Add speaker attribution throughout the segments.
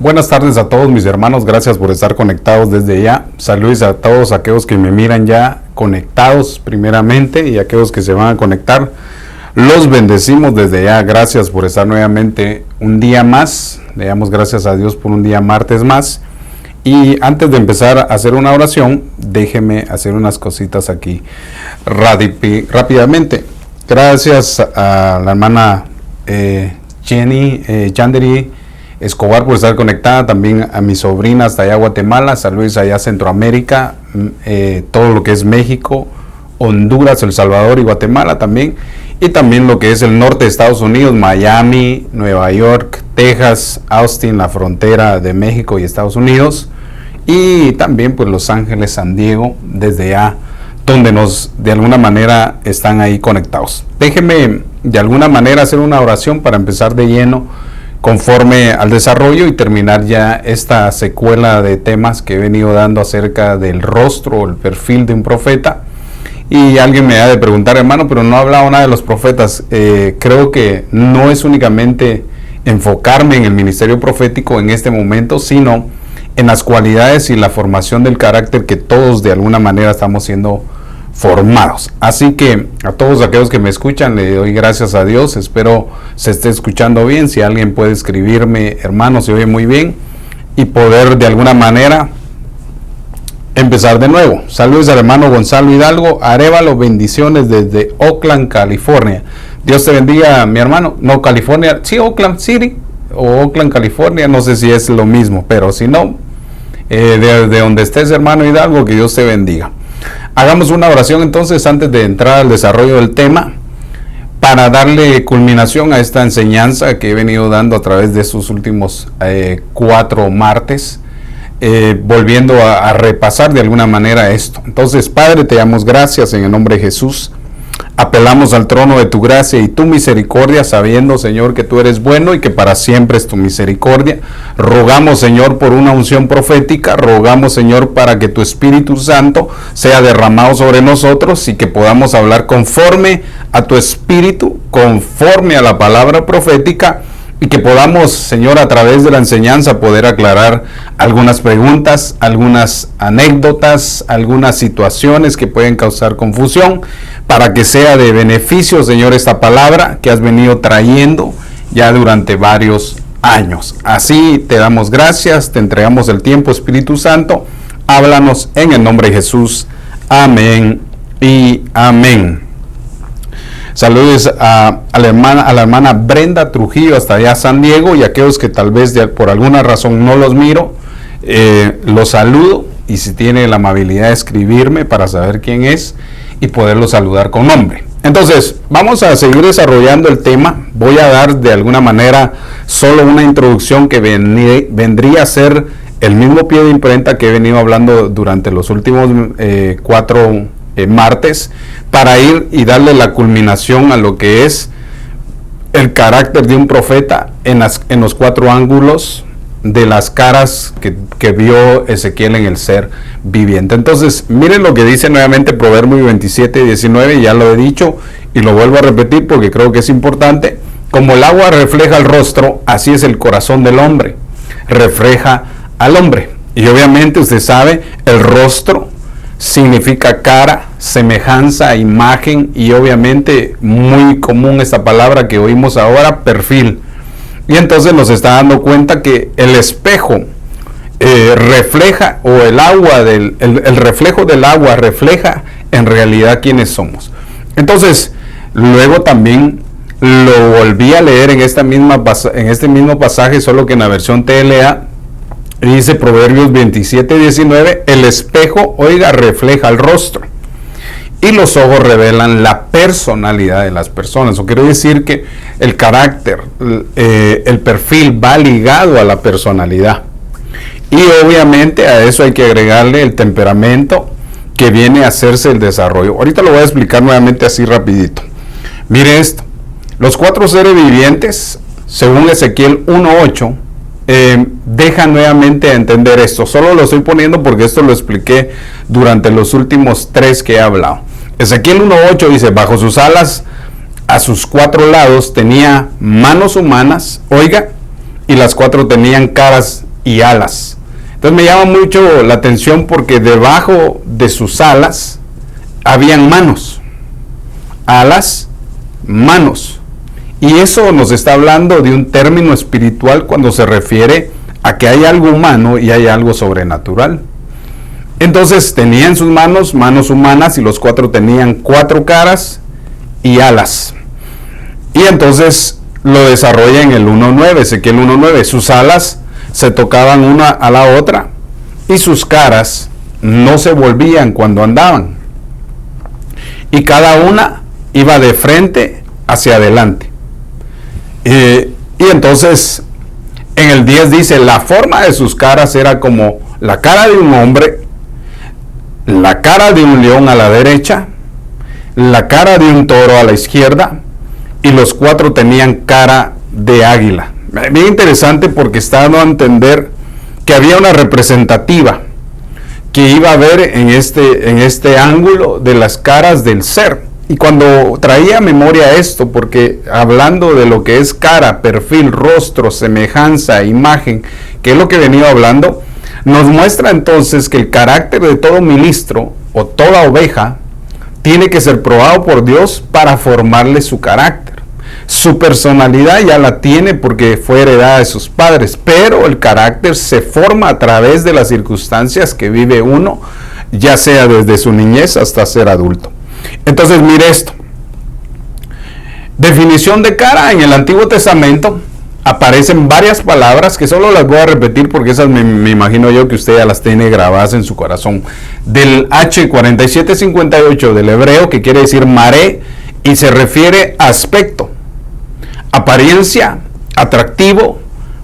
Speaker 1: Buenas tardes a todos mis hermanos, gracias por estar conectados desde ya. Saludos a todos aquellos que me miran ya conectados primeramente y aquellos que se van a conectar. Los bendecimos desde ya, gracias por estar nuevamente un día más. Le damos gracias a Dios por un día martes más. Y antes de empezar a hacer una oración, déjeme hacer unas cositas aquí rápidamente. Gracias a la hermana Yanderi Escobar por estar conectada, también a mi sobrina hasta allá Guatemala, saludos allá Centroamérica, todo lo que es México, Honduras, El Salvador y Guatemala también, y también lo que es el norte de Estados Unidos, Miami, Nueva York, Texas, Austin, la frontera de México y Estados Unidos, y también pues Los Ángeles, San Diego, desde allá, donde nos de alguna manera están ahí conectados. Déjenme de alguna manera hacer una oración para empezar de lleno conforme al desarrollo y terminar ya esta secuela de temas que he venido dando acerca del rostro, el perfil de un profeta. Y alguien me ha de preguntar, hermano, pero no ha hablado nada de los profetas. Creo que no es únicamente enfocarme en el ministerio profético en este momento, sino en las cualidades y la formación del carácter que todos de alguna manera estamos siendo formados. Así que a todos aquellos que me escuchan le doy gracias a Dios, espero se esté escuchando bien. Si alguien puede escribirme, hermano, se oye muy bien, y poder de alguna manera empezar de nuevo. Saludos al hermano Gonzalo Hidalgo Arevalo, bendiciones desde Oakland, California. Dios te bendiga, mi hermano. No, California, sí, Oakland City o Oakland, California, no sé si es lo mismo, pero si no, de donde estés, hermano Hidalgo, que Dios te bendiga. Hagamos una oración entonces antes de entrar al desarrollo del tema, para darle culminación a esta enseñanza que he venido dando a través de estos últimos 4 martes, volviendo a repasar de alguna manera esto. Entonces, Padre, te damos gracias en el nombre de Jesús. Apelamos al trono de tu gracia y tu misericordia, sabiendo, Señor, que tú eres bueno y que para siempre es tu misericordia. Rogamos, Señor, por una unción profética. Rogamos, Señor, para que tu Espíritu Santo sea derramado sobre nosotros y que podamos hablar conforme a tu Espíritu, conforme a la palabra profética, y que podamos, Señor, a través de la enseñanza poder aclarar algunas preguntas, algunas anécdotas, algunas situaciones que pueden causar confusión, para que sea de beneficio, Señor, esta palabra que has venido trayendo ya durante varios años. Así te damos gracias, te entregamos el tiempo, Espíritu Santo. Háblanos en el nombre de Jesús. Amén y amén. Saludos a la hermana Brenda Trujillo hasta allá San Diego, y aquellos que tal vez por alguna razón no los miro, los saludo, y si tiene la amabilidad de escribirme para saber quién es y poderlo saludar con nombre. Entonces, vamos a seguir desarrollando el tema. Voy a dar de alguna manera solo una introducción que vendría a ser el mismo pie de imprenta que he venido hablando durante los últimos 4 martes, para ir y darle la culminación a lo que es el carácter de un profeta en los 4 ángulos de las caras que vio Ezequiel en el ser viviente. Entonces, miren lo que dice nuevamente Proverbios 27:19, ya lo he dicho y lo vuelvo a repetir porque creo que es importante. Como el agua refleja el rostro, así es el corazón del hombre, refleja al hombre. Y obviamente usted sabe, el rostro significa cara, semejanza, imagen, y obviamente muy común esta palabra que oímos ahora, perfil. Y entonces nos está dando cuenta que el espejo refleja, o el agua el reflejo del agua refleja en realidad quiénes somos. Entonces, luego también lo volví a leer en este mismo pasaje, solo que en la versión TLA. Dice Proverbios 27:19, el espejo, oiga, refleja el rostro, y los ojos revelan la personalidad de las personas. Eso quiere decir que el carácter, el perfil va ligado a la personalidad. Y obviamente a eso hay que agregarle el temperamento que viene a hacerse el desarrollo. Ahorita lo voy a explicar nuevamente así rapidito. Mire esto, los 4 seres vivientes, según Ezequiel 1:8, deja nuevamente a entender esto. Solo lo estoy poniendo porque esto lo expliqué durante los últimos 3 que he hablado. Ezequiel 1:8 dice, bajo sus alas a sus 4 lados tenía manos humanas, oiga, y las 4 tenían caras y alas. Entonces me llama mucho la atención porque debajo de sus alas habían manos, alas, manos. Y eso nos está hablando de un término espiritual cuando se refiere a que hay algo humano y hay algo sobrenatural. Entonces tenía en sus manos humanas, y los 4 tenían 4 caras y alas. Y entonces lo desarrolla en el 1.9, Ezequiel 1.9. Sus alas se tocaban una a la otra y sus caras no se volvían cuando andaban. Y cada una iba de frente hacia adelante. Y entonces en el 10 dice, la forma de sus caras era como la cara de un hombre, la cara de un león a la derecha, la cara de un toro a la izquierda, y los 4 tenían cara de águila. Bien interesante porque está dando a entender que había una representativa que iba a ver en este ángulo de las caras del ser. Y cuando traía a memoria esto, porque hablando de lo que es cara, perfil, rostro, semejanza, imagen, que es lo que he venido hablando, nos muestra entonces que el carácter de todo ministro o toda oveja tiene que ser probado por Dios para formarle su carácter. Su personalidad ya la tiene porque fue heredada de sus padres, pero el carácter se forma a través de las circunstancias que vive uno, ya sea desde su niñez hasta ser adulto. Entonces mire esto. Definición de cara. En el Antiguo Testamento aparecen varias palabras que solo las voy a repetir porque esas me imagino yo que usted ya las tiene grabadas en su corazón. Del H4758 del hebreo, que quiere decir maré, y se refiere a aspecto, apariencia, atractivo,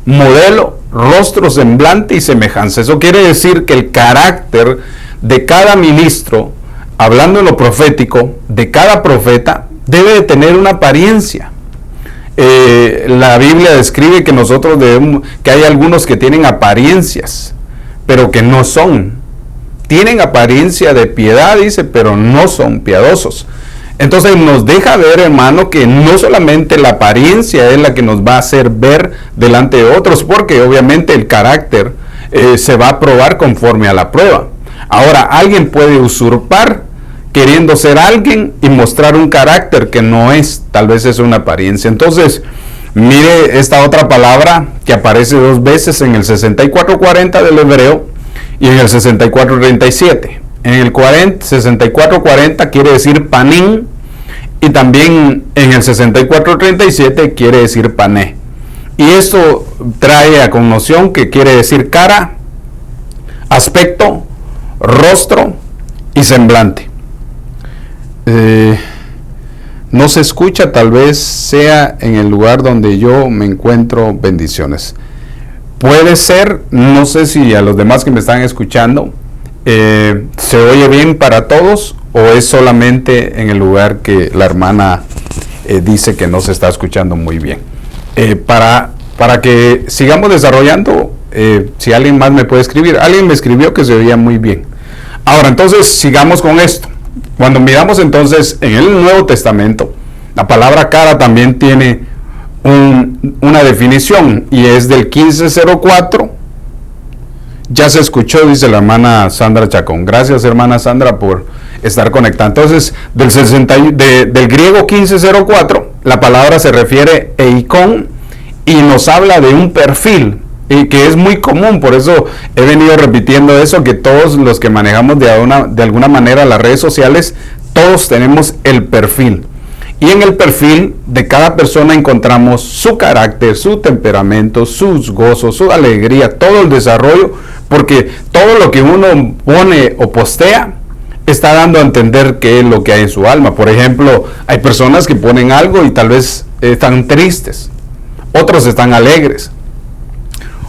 Speaker 1: modelo, rostro, semblante y semejanza. Eso quiere decir que el carácter de cada ministro, hablando en lo profético, de cada profeta, debe de tener una apariencia. La Biblia describe que nosotros que hay algunos que tienen apariencias, pero que no son. Tienen apariencia de piedad, dice, pero no son piadosos. Entonces nos deja ver, hermano, que no solamente la apariencia es la que nos va a hacer ver delante de otros, porque obviamente el carácter se va a probar conforme a la prueba. Ahora, alguien puede usurpar queriendo ser alguien y mostrar un carácter que no es, tal vez es una apariencia. Entonces, mire esta otra palabra que aparece 2 veces en el 6440 del hebreo y en el 6437. En el 6440 quiere decir panín, y también en el 6437 quiere decir pané. Y esto trae a connotación que quiere decir cara, aspecto, rostro y semblante. No se escucha, tal vez sea en el lugar donde yo me encuentro. Bendiciones. Puede ser, no sé si a los demás que me están escuchando se oye bien para todos, o es solamente en el lugar que la hermana dice que no se está escuchando muy bien. Para que sigamos desarrollando, si alguien más me puede escribir. Alguien me escribió que se oía muy bien. Ahora, entonces, sigamos con esto. Cuando miramos entonces en el Nuevo Testamento, la palabra cara también tiene una definición, y es del 1504. Ya se escuchó, dice la hermana Sandra Chacón. Gracias, hermana Sandra, por estar conectada. Entonces, del griego 1504, la palabra se refiere eikon y nos habla de un perfil, y que es muy común. Por eso he venido repitiendo eso, que todos los que manejamos de alguna manera las redes sociales, todos tenemos el perfil. Y en el perfil de cada persona encontramos su carácter, su temperamento, sus gozos, su alegría, todo el desarrollo, porque todo lo que uno pone o postea está dando a entender qué es lo que hay en su alma. Por ejemplo, hay personas que ponen algo y tal vez están tristes, otros están alegres,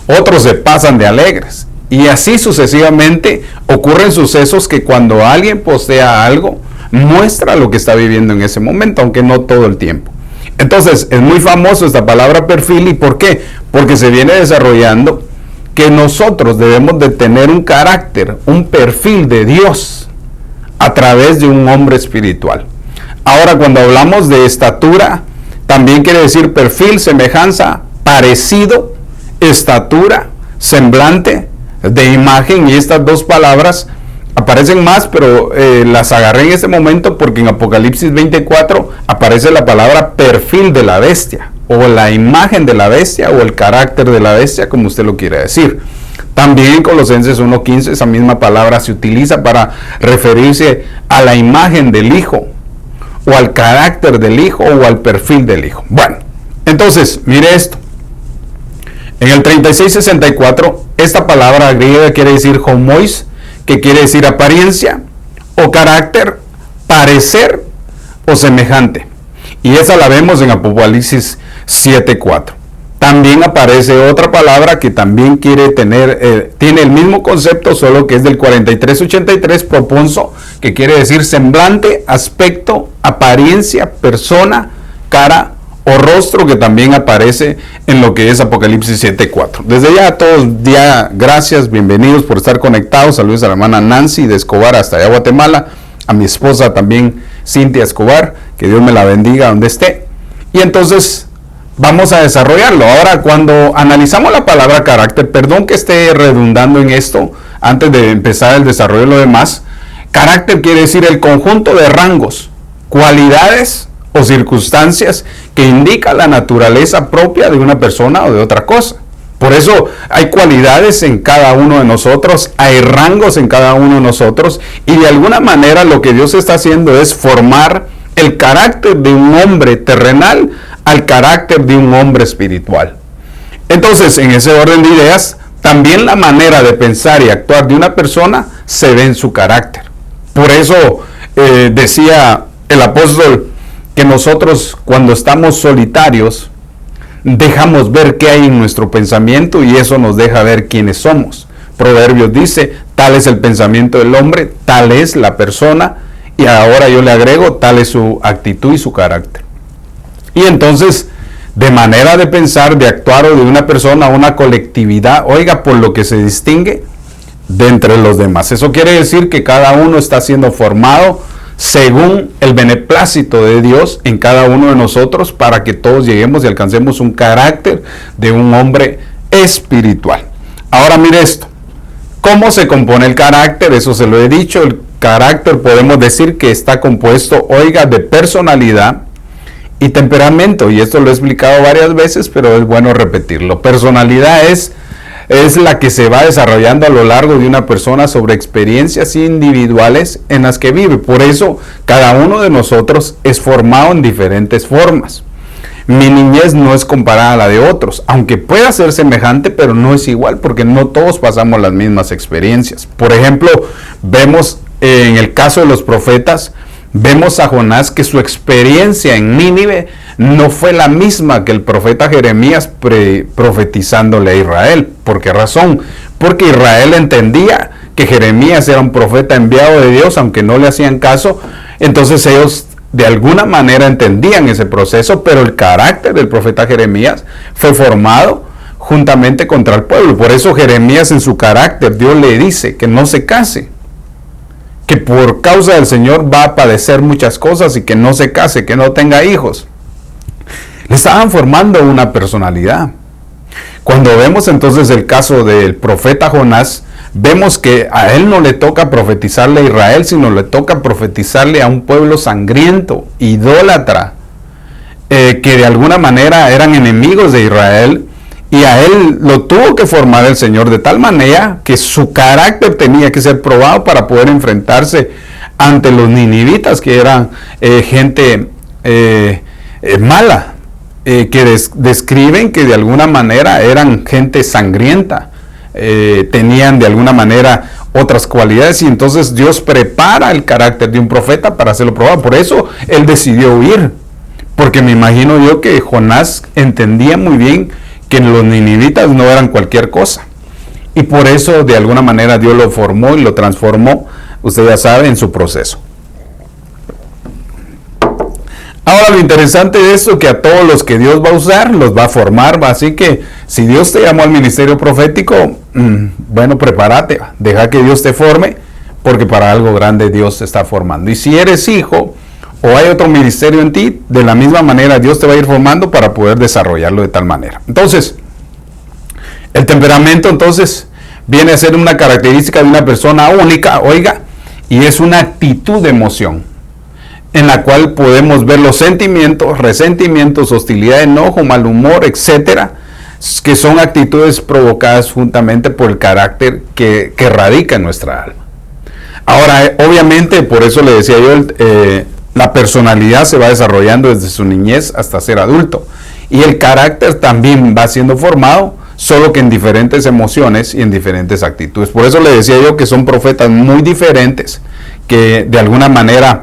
Speaker 1: otros se pasan de alegres, y así sucesivamente ocurren sucesos que cuando alguien postea algo, muestra lo que está viviendo en ese momento, aunque no todo el tiempo. Entonces, es muy famoso esta palabra perfil. ¿Y por qué? Porque se viene desarrollando que nosotros debemos de tener un carácter, un perfil de Dios a través de un hombre espiritual. Ahora, cuando hablamos de estatura, también quiere decir perfil, semejanza, parecido, estatura, semblante, de imagen, y estas dos palabras aparecen más, pero las agarré en este momento porque en Apocalipsis 24 aparece la palabra perfil de la bestia, o la imagen de la bestia, o el carácter de la bestia, como usted lo quiere decir. También en Colosenses 1:15 esa misma palabra se utiliza para referirse a la imagen del Hijo, o al carácter del Hijo, o al perfil del Hijo. Bueno, entonces, mire esto. En el 3664, esta palabra griega quiere decir homois, que quiere decir apariencia, o carácter, parecer, o semejante. Y esa la vemos en Apocalipsis 7:4. También aparece otra palabra que también quiere tener, tiene el mismo concepto, solo que es del 4383, proponso, que quiere decir semblante, aspecto, apariencia, persona, cara o rostro, que también aparece en lo que es Apocalipsis 7:4. Desde ya a todos, gracias, bienvenidos por estar conectados. Saludos a la hermana Nancy de Escobar hasta allá Guatemala, a mi esposa también Cintia Escobar, que Dios me la bendiga donde esté. Y entonces vamos a desarrollarlo. Ahora, cuando analizamos la palabra carácter, perdón que esté redundando en esto antes de empezar el desarrollo de lo demás, carácter quiere decir el conjunto de rangos, cualidades o circunstancias que indica la naturaleza propia de una persona o de otra cosa. Por eso hay cualidades en cada uno de nosotros, hay rangos en cada uno de nosotros, y de alguna manera lo que Dios está haciendo es formar el carácter de un hombre terrenal al carácter de un hombre espiritual. Entonces, en ese orden de ideas, también la manera de pensar y actuar de una persona se ve en su carácter. Por eso decía el apóstol que nosotros, cuando estamos solitarios, dejamos ver qué hay en nuestro pensamiento, y eso nos deja ver quiénes somos. Proverbios dice, tal es el pensamiento del hombre, tal es la persona, y ahora yo le agrego, tal es su actitud y su carácter. Y entonces, de manera de pensar, de actuar o de una persona a una colectividad, oiga, por lo que se distingue de entre los demás. Eso quiere decir que cada uno está siendo formado según el beneplácito de Dios en cada uno de nosotros, para que todos lleguemos y alcancemos un carácter de un hombre espiritual. Ahora mire esto, ¿cómo se compone el carácter? Eso se lo he dicho. El carácter podemos decir que está compuesto, oiga, de personalidad y temperamento, y esto lo he explicado varias veces, pero es bueno repetirlo. Personalidad es la que se va desarrollando a lo largo de una persona sobre experiencias individuales en las que vive. Por eso cada uno de nosotros es formado en diferentes formas. Mi niñez no es comparada a la de otros, aunque pueda ser semejante, pero no es igual, porque no todos pasamos las mismas experiencias. Por ejemplo, vemos en el caso de los profetas, vemos a Jonás que su experiencia en Nínive no fue la misma que el profeta Jeremías profetizándole a Israel. ¿Por qué razón? Porque Israel entendía que Jeremías era un profeta enviado de Dios, aunque no le hacían caso. Entonces ellos de alguna manera entendían ese proceso, pero el carácter del profeta Jeremías fue formado juntamente contra el pueblo. Por eso Jeremías, en su carácter, Dios le dice que no se case, que por causa del Señor va a padecer muchas cosas, y que no se case, que no tenga hijos. Le estaban formando una personalidad. Cuando vemos entonces el caso del profeta Jonás, vemos que a él no le toca profetizarle a Israel, sino le toca profetizarle a un pueblo sangriento, idólatra, que de alguna manera eran enemigos de Israel, y a él lo tuvo que formar el Señor de tal manera que su carácter tenía que ser probado para poder enfrentarse ante los ninivitas, que eran gente mala, que describen que de alguna manera eran gente sangrienta, tenían de alguna manera otras cualidades, y entonces Dios prepara el carácter de un profeta para hacerlo probado. Por eso él decidió huir, porque me imagino yo que Jonás entendía muy bien que los ninivitas no eran cualquier cosa, y por eso de alguna manera Dios lo formó y lo transformó, usted ya sabe, en su proceso. Ahora, lo interesante de esto es que a todos los que Dios va a usar, los va a formar. Así que si Dios te llamó al ministerio profético, bueno, prepárate, deja que Dios te forme, porque para algo grande Dios te está formando. Y si eres hijo o hay otro ministerio en ti, de la misma manera Dios te va a ir formando para poder desarrollarlo de tal manera. Entonces, El temperamento entonces viene a ser una característica de una persona única, oiga, y es una actitud de emoción en la cual podemos ver los sentimientos, resentimientos, hostilidad, enojo, mal humor, etcétera, que son actitudes provocadas juntamente por el carácter que radica en nuestra alma. Ahora, obviamente, por eso le decía yo, la personalidad se va desarrollando desde su niñez hasta ser adulto, y el carácter también va siendo formado, solo que en diferentes emociones y en diferentes actitudes. Por eso le decía yo que son profetas muy diferentes, que de alguna manera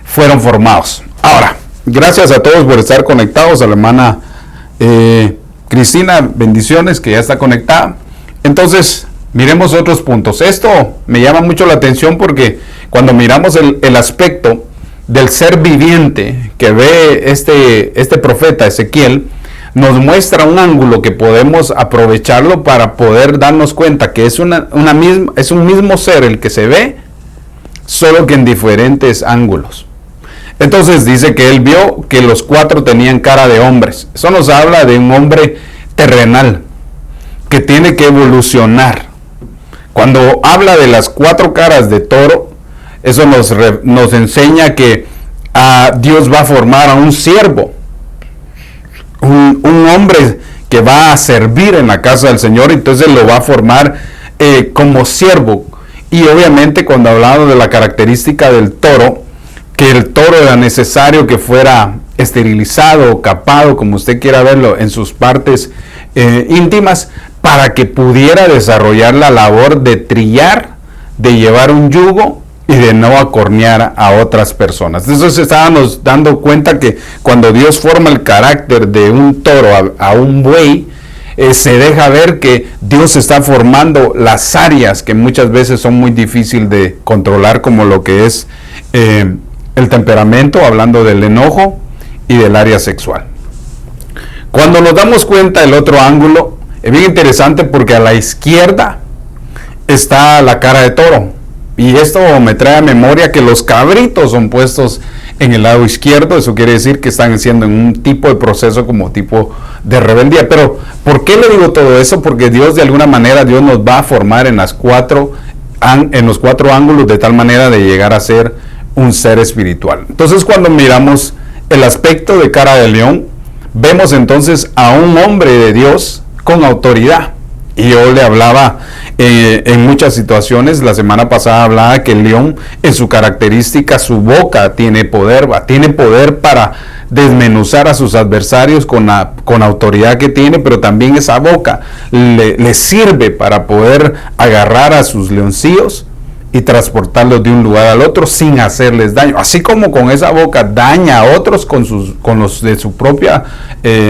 Speaker 1: fueron formados. Ahora, gracias a todos por estar conectados, a la hermana Cristina, bendiciones, que ya está conectada. Entonces, miremos otros puntos. Esto me llama mucho la atención porque cuando miramos el aspecto del ser viviente que ve este profeta Ezequiel, nos muestra un ángulo que podemos aprovecharlo para poder darnos cuenta que es es un mismo ser el que se ve, solo que en diferentes ángulos. Entonces dice que él vio que los 4 tenían cara de hombres. Eso nos habla de un hombre terrenal que tiene que evolucionar. Cuando habla de las 4 caras de toro, eso nos enseña que Dios va a formar a un siervo, un hombre que va a servir en la casa del Señor, entonces lo va a formar como siervo. Y obviamente cuando hablamos de la característica del toro, que el toro era necesario que fuera esterilizado o capado, como usted quiera verlo, en sus partes íntimas, para que pudiera desarrollar la labor de trillar, de llevar un yugo y de no acornear a otras personas. Entonces estábamos dando cuenta que cuando Dios forma el carácter de un toro a un buey, se deja ver que Dios está formando las áreas que muchas veces son muy difíciles de controlar, como lo que es el temperamento, hablando del enojo y del área sexual. Cuando nos damos cuenta del otro ángulo, es bien interesante porque a la izquierda está la cara de toro. Y esto me trae a memoria que los cabritos son puestos en el lado izquierdo. Eso quiere decir que están haciendo en un tipo de proceso como tipo de rebeldía. Pero, ¿por qué le digo todo eso? Porque Dios, de alguna manera, Dios nos va a formar en los 4 ángulos de tal manera de llegar a ser un ser espiritual. Entonces, cuando miramos el aspecto de cara de león, vemos entonces a un hombre de Dios con autoridad. Y yo le hablaba en muchas situaciones, la semana pasada hablaba que el león, en su característica, su boca tiene poder, tiene poder para desmenuzar a sus adversarios con la autoridad que tiene, pero también esa boca le sirve para poder agarrar a sus leoncillos y transportarlos de un lugar al otro sin hacerles daño. Así como con esa boca daña a otros, con los de su propia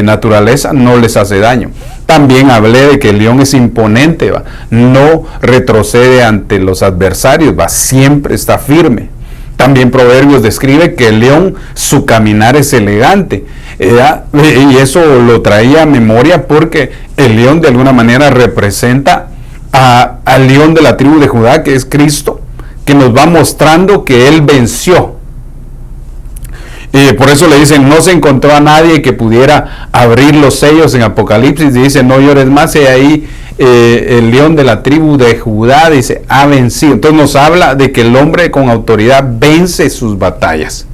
Speaker 1: naturaleza no les hace daño. También hablé de que el león es imponente, no retrocede ante los adversarios, siempre está firme. También Proverbios describe que el león, su caminar es elegante, y eso lo traía a memoria porque el león de alguna manera representa al león de la tribu de Judá, que es Cristo, que nos va mostrando que Él venció. Por eso le dicen, no se encontró a nadie que pudiera abrir los sellos en Apocalipsis, y dice, no llores más, y ahí el león de la tribu de Judá, dice, ha vencido. Entonces nos habla de que el hombre con autoridad vence sus batallas,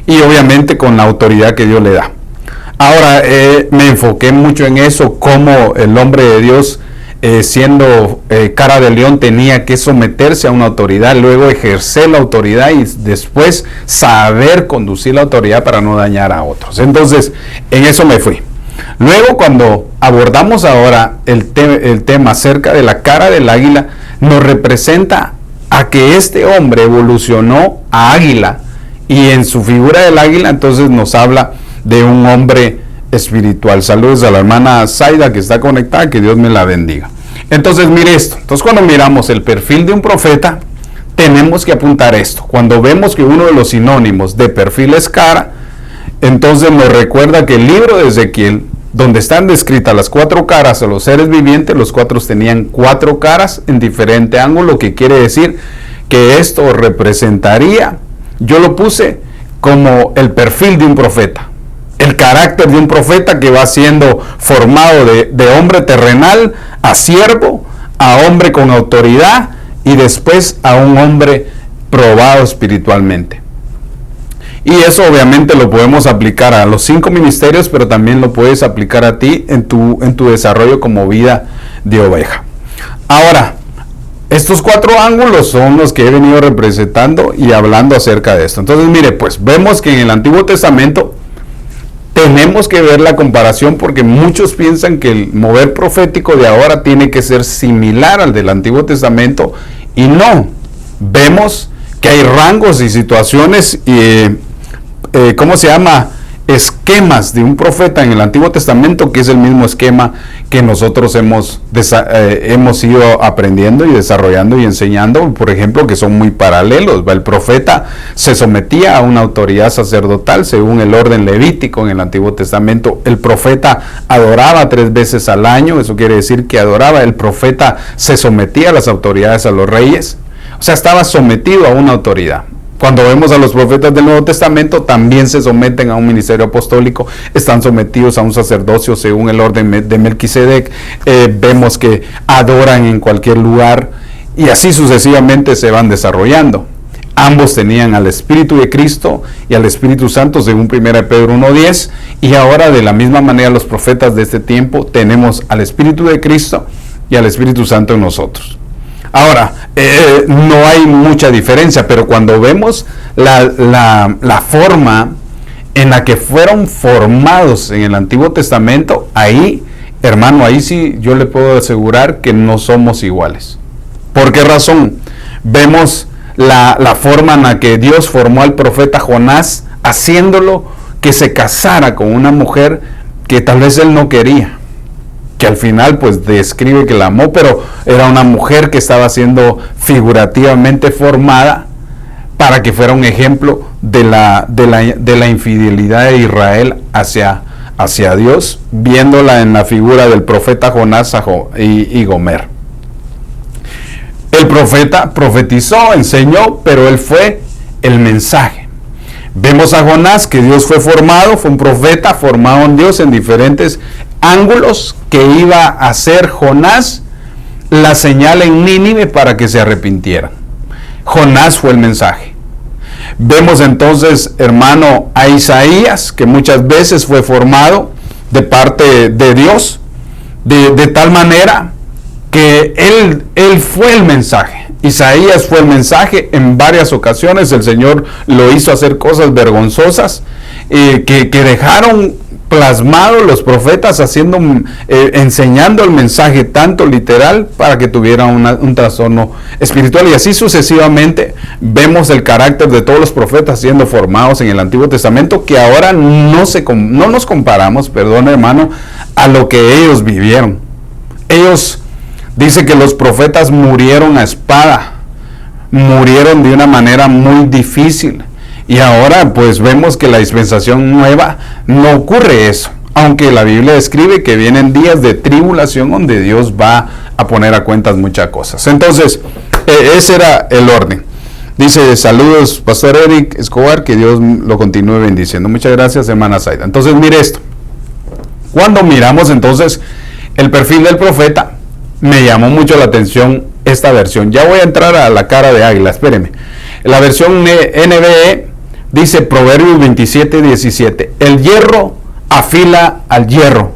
Speaker 1: y obviamente con la autoridad que Dios le da. Ahora, me enfoqué mucho en eso, cómo el hombre de Dios, siendo cara de león, tenía que someterse a una autoridad, luego ejercer la autoridad y después saber conducir la autoridad para no dañar a otros. Entonces, en eso me fui. Luego, cuando abordamos ahora el tema acerca de la cara del águila, nos representa a que este hombre evolucionó a águila, y en su figura del águila entonces nos habla de un hombre espiritual. Saludos a la hermana Zaida que está conectada, que Dios me la bendiga. Entonces mire esto, entonces cuando miramos el perfil de un profeta, tenemos que apuntar esto. Cuando vemos que uno de los sinónimos de perfil es cara, entonces nos recuerda que el libro de Ezequiel, donde están descritas las 4 caras de los seres vivientes, los 4 tenían 4 caras en diferente ángulo, que quiere decir que esto representaría, yo lo puse como el perfil de un profeta. El carácter de un profeta que va siendo formado de hombre terrenal a siervo, a hombre con autoridad y después a un hombre probado espiritualmente. Y eso obviamente lo podemos aplicar a los 5 ministerios, pero también lo puedes aplicar a ti en tu desarrollo como vida de oveja. Ahora, estos 4 ángulos son los que he venido representando y hablando acerca de esto. Entonces, mire, pues vemos que en el Antiguo Testamento tenemos que ver la comparación, porque muchos piensan que el mover profético de ahora tiene que ser similar al del Antiguo Testamento, y no. Vemos que hay rangos y situaciones y esquemas de un profeta en el Antiguo Testamento, que es el mismo esquema que nosotros hemos ido aprendiendo y desarrollando y enseñando, por ejemplo, que son muy paralelos. El profeta se sometía a una autoridad sacerdotal según el orden levítico en el Antiguo Testamento. El profeta adoraba 3 veces al año, eso quiere decir que adoraba. El profeta se sometía a las autoridades, a los reyes, o sea, estaba sometido a una autoridad. Cuando vemos a los profetas del Nuevo Testamento, también se someten a un ministerio apostólico, están sometidos a un sacerdocio según el orden de Melquisedec. Vemos que adoran en cualquier lugar y así sucesivamente se van desarrollando. Ambos tenían al Espíritu de Cristo y al Espíritu Santo, según 1 Pedro 1:10, y ahora de la misma manera los profetas de este tiempo tenemos al Espíritu de Cristo y al Espíritu Santo en nosotros. Ahora, no hay mucha diferencia, pero cuando vemos la forma en la que fueron formados en el Antiguo Testamento, ahí, hermano, ahí sí yo le puedo asegurar que no somos iguales. ¿Por qué razón? Vemos la forma en la que Dios formó al profeta Jonás, haciéndolo que se casara con una mujer que tal vez él no quería, que al final pues describe que la amó, pero era una mujer que estaba siendo figurativamente formada para que fuera un ejemplo de la infidelidad de Israel hacia Dios, viéndola en la figura del profeta Jonás y Gomer. El profeta profetizó, enseñó, pero él fue el mensaje. Vemos a Jonás, que Dios fue un profeta formado en Dios en diferentes ángulos, que iba a hacer Jonás la señal en Nínive para que se arrepintieran. Jonás fue el mensaje. Vemos entonces, hermano, a Isaías, que muchas veces fue formado de parte de Dios, de tal manera que él fue el mensaje. Isaías fue el mensaje en varias ocasiones. El Señor lo hizo hacer cosas vergonzosas que dejaron plasmado los profetas enseñando el mensaje tanto literal para que tuviera un trastorno espiritual, y así sucesivamente. Vemos el carácter de todos los profetas siendo formados en el Antiguo Testamento, que ahora no nos comparamos, perdón hermano, a lo que ellos vivieron. Ellos dicen que los profetas murieron a espada, murieron de una manera muy difícil. Y ahora pues vemos que la dispensación nueva no ocurre eso, aunque la Biblia describe que vienen días de tribulación donde Dios va a poner a cuentas muchas cosas. Entonces, ese era el orden. Dice, saludos Pastor Eric Escobar, que Dios lo continúe bendiciendo. Muchas gracias, hermana Zaida. Entonces, mire esto. Cuando miramos entonces el perfil del profeta, me llamó mucho la atención esta versión. Ya voy a entrar a la cara de águila, espéreme. La versión NBE dice, Proverbios 27:17, el hierro afila al hierro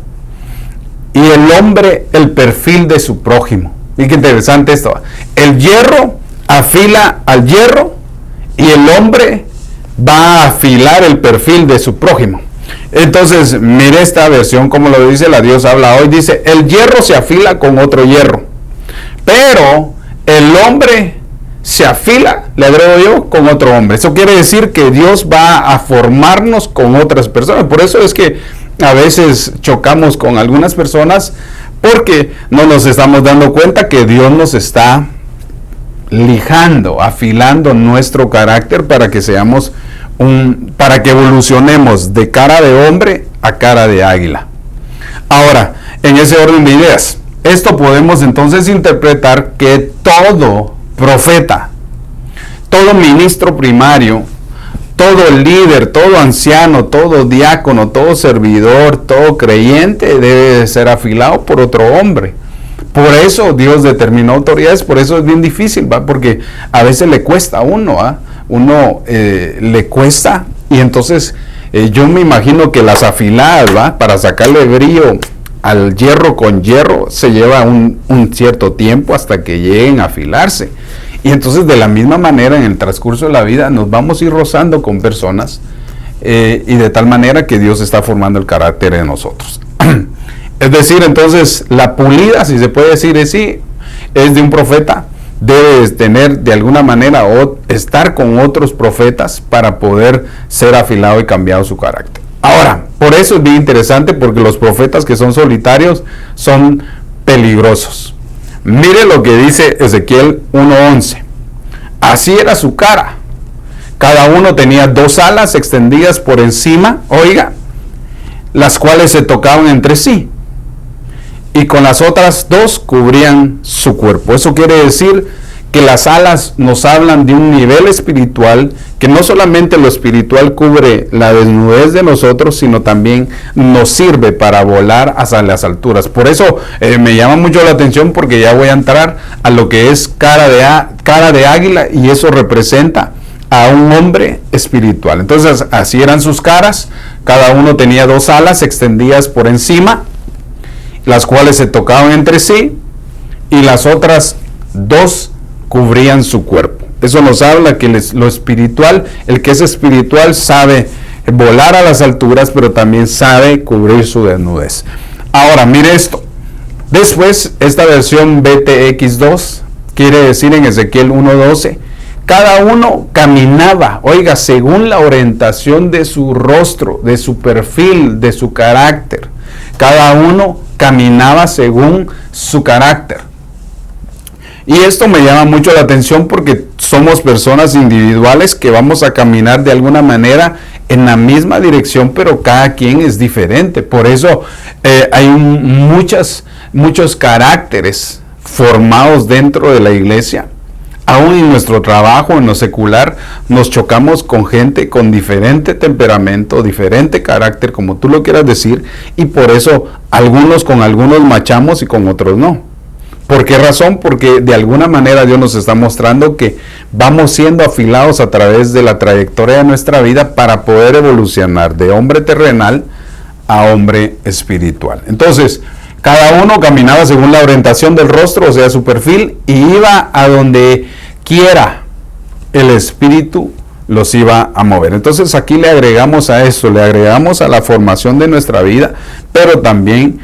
Speaker 1: y el hombre el perfil de su prójimo. Y qué interesante esto. El hierro afila al hierro y el hombre va a afilar el perfil de su prójimo. Entonces, mire esta versión como lo dice la Dios habla hoy. Dice, el hierro se afila con otro hierro, pero el hombre se afila, le agrego yo, con otro hombre. Eso quiere decir que Dios va a formarnos con otras personas. Por eso es que a veces chocamos con algunas personas, porque no nos estamos dando cuenta que Dios nos está lijando, afilando nuestro carácter para que seamos para que evolucionemos de cara de hombre a cara de águila. Ahora, en ese orden de ideas, esto podemos entonces interpretar que todo profeta, todo ministro primario, todo líder, todo anciano, todo diácono, todo servidor, todo creyente debe ser afilado por otro hombre. Por eso Dios determinó autoridades, por eso es bien difícil, ¿va? Porque a veces le cuesta a uno, le cuesta, y entonces yo me imagino que las afiladas, ¿va? Para sacarle brillo al hierro con hierro se lleva un cierto tiempo hasta que lleguen a afilarse. Y entonces de la misma manera en el transcurso de la vida nos vamos a ir rozando con personas y de tal manera que Dios está formando el carácter de nosotros. Es decir, entonces la pulida, si se puede decir así, es de un profeta. Debe tener de alguna manera o estar con otros profetas para poder ser afilado y cambiado su carácter. Ahora, por eso es bien interesante, porque los profetas que son solitarios son peligrosos. Mire lo que dice Ezequiel 1:11. Así era su cara. Cada uno tenía 2 alas extendidas por encima, oiga, las cuales se tocaban entre sí, y con las otras 2 cubrían su cuerpo. Eso quiere decir que las alas nos hablan de un nivel espiritual, que no solamente lo espiritual cubre la desnudez de nosotros, sino también nos sirve para volar hacia las alturas. Por eso me llama mucho la atención, porque ya voy a entrar a lo que es cara de águila, y eso representa a un hombre espiritual. Entonces así eran sus caras. Cada uno tenía 2 alas extendidas por encima, las cuales se tocaban entre sí, y las otras 2 cubrían su cuerpo. Eso nos habla que lo espiritual, el que es espiritual sabe volar a las alturas, pero también sabe cubrir su desnudez. Ahora, mire esto. Después, esta versión BTX2 quiere decir en Ezequiel 1:12, cada uno caminaba, oiga, según la orientación de su rostro, de su perfil, de su carácter. Cada uno caminaba según su carácter. Y esto me llama mucho la atención, porque somos personas individuales que vamos a caminar de alguna manera en la misma dirección, pero cada quien es diferente. Por eso hay muchos caracteres formados dentro de la iglesia. Aún en nuestro trabajo, en lo secular, nos chocamos con gente con diferente temperamento, diferente carácter, como tú lo quieras decir, y por eso algunos con algunos machamos y con otros no. ¿Por qué razón? Porque de alguna manera Dios nos está mostrando que vamos siendo afilados a través de la trayectoria de nuestra vida para poder evolucionar de hombre terrenal a hombre espiritual. Entonces, cada uno caminaba según la orientación del rostro, o sea, su perfil, y iba a donde quiera el Espíritu los iba a mover. Entonces aquí le agregamos a eso, le agregamos a la formación de nuestra vida, pero también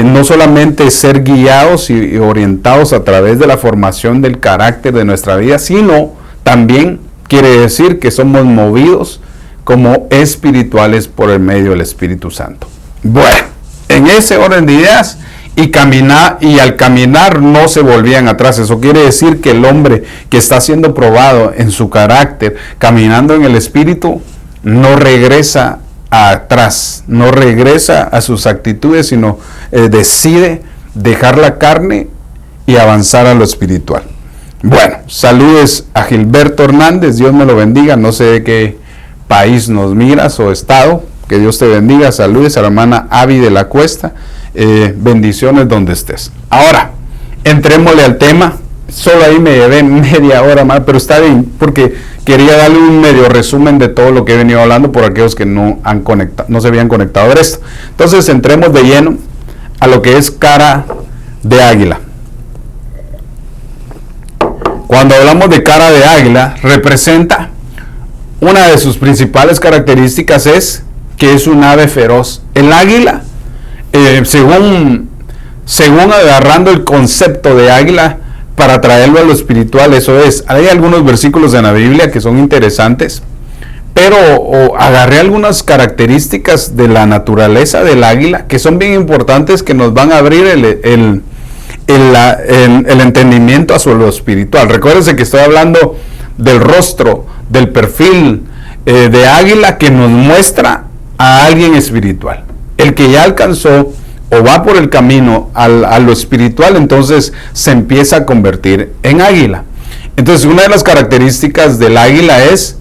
Speaker 1: no solamente ser guiados y orientados a través de la formación del carácter de nuestra vida, sino también quiere decir que somos movidos como espirituales por el medio del Espíritu Santo. Bueno, en ese orden de ideas, y al caminar no se volvían atrás. Eso quiere decir que el hombre que está siendo probado en su carácter, caminando en el Espíritu, no regresa atrás, no regresa a sus actitudes, sino decide dejar la carne y avanzar a lo espiritual. Bueno, saludes a Gilberto Hernández, Dios me lo bendiga, no sé de qué país nos miras o estado, que Dios te bendiga. Saludes a la hermana Avi de la Cuesta, bendiciones donde estés. Ahora, entrémosle al tema. Solo ahí me llevé media hora más, pero está bien, porque quería darle un medio resumen de todo lo que he venido hablando por aquellos que no se habían conectado a esto. Entonces entremos de lleno a lo que es cara de águila. Cuando hablamos de cara de águila, representa una de sus principales características es que es un ave feroz. El águila, según agarrando el concepto de águila, para traerlo a lo espiritual, eso es, hay algunos versículos en la Biblia que son interesantes, pero agarré algunas características de la naturaleza del águila que son bien importantes, que nos van a abrir el entendimiento hacia lo espiritual. Recuérdense que estoy hablando del rostro, del perfil de águila, que nos muestra a alguien espiritual. El que ya alcanzó o va por el camino a lo espiritual, entonces se empieza a convertir en águila. Entonces, una de las características del águila es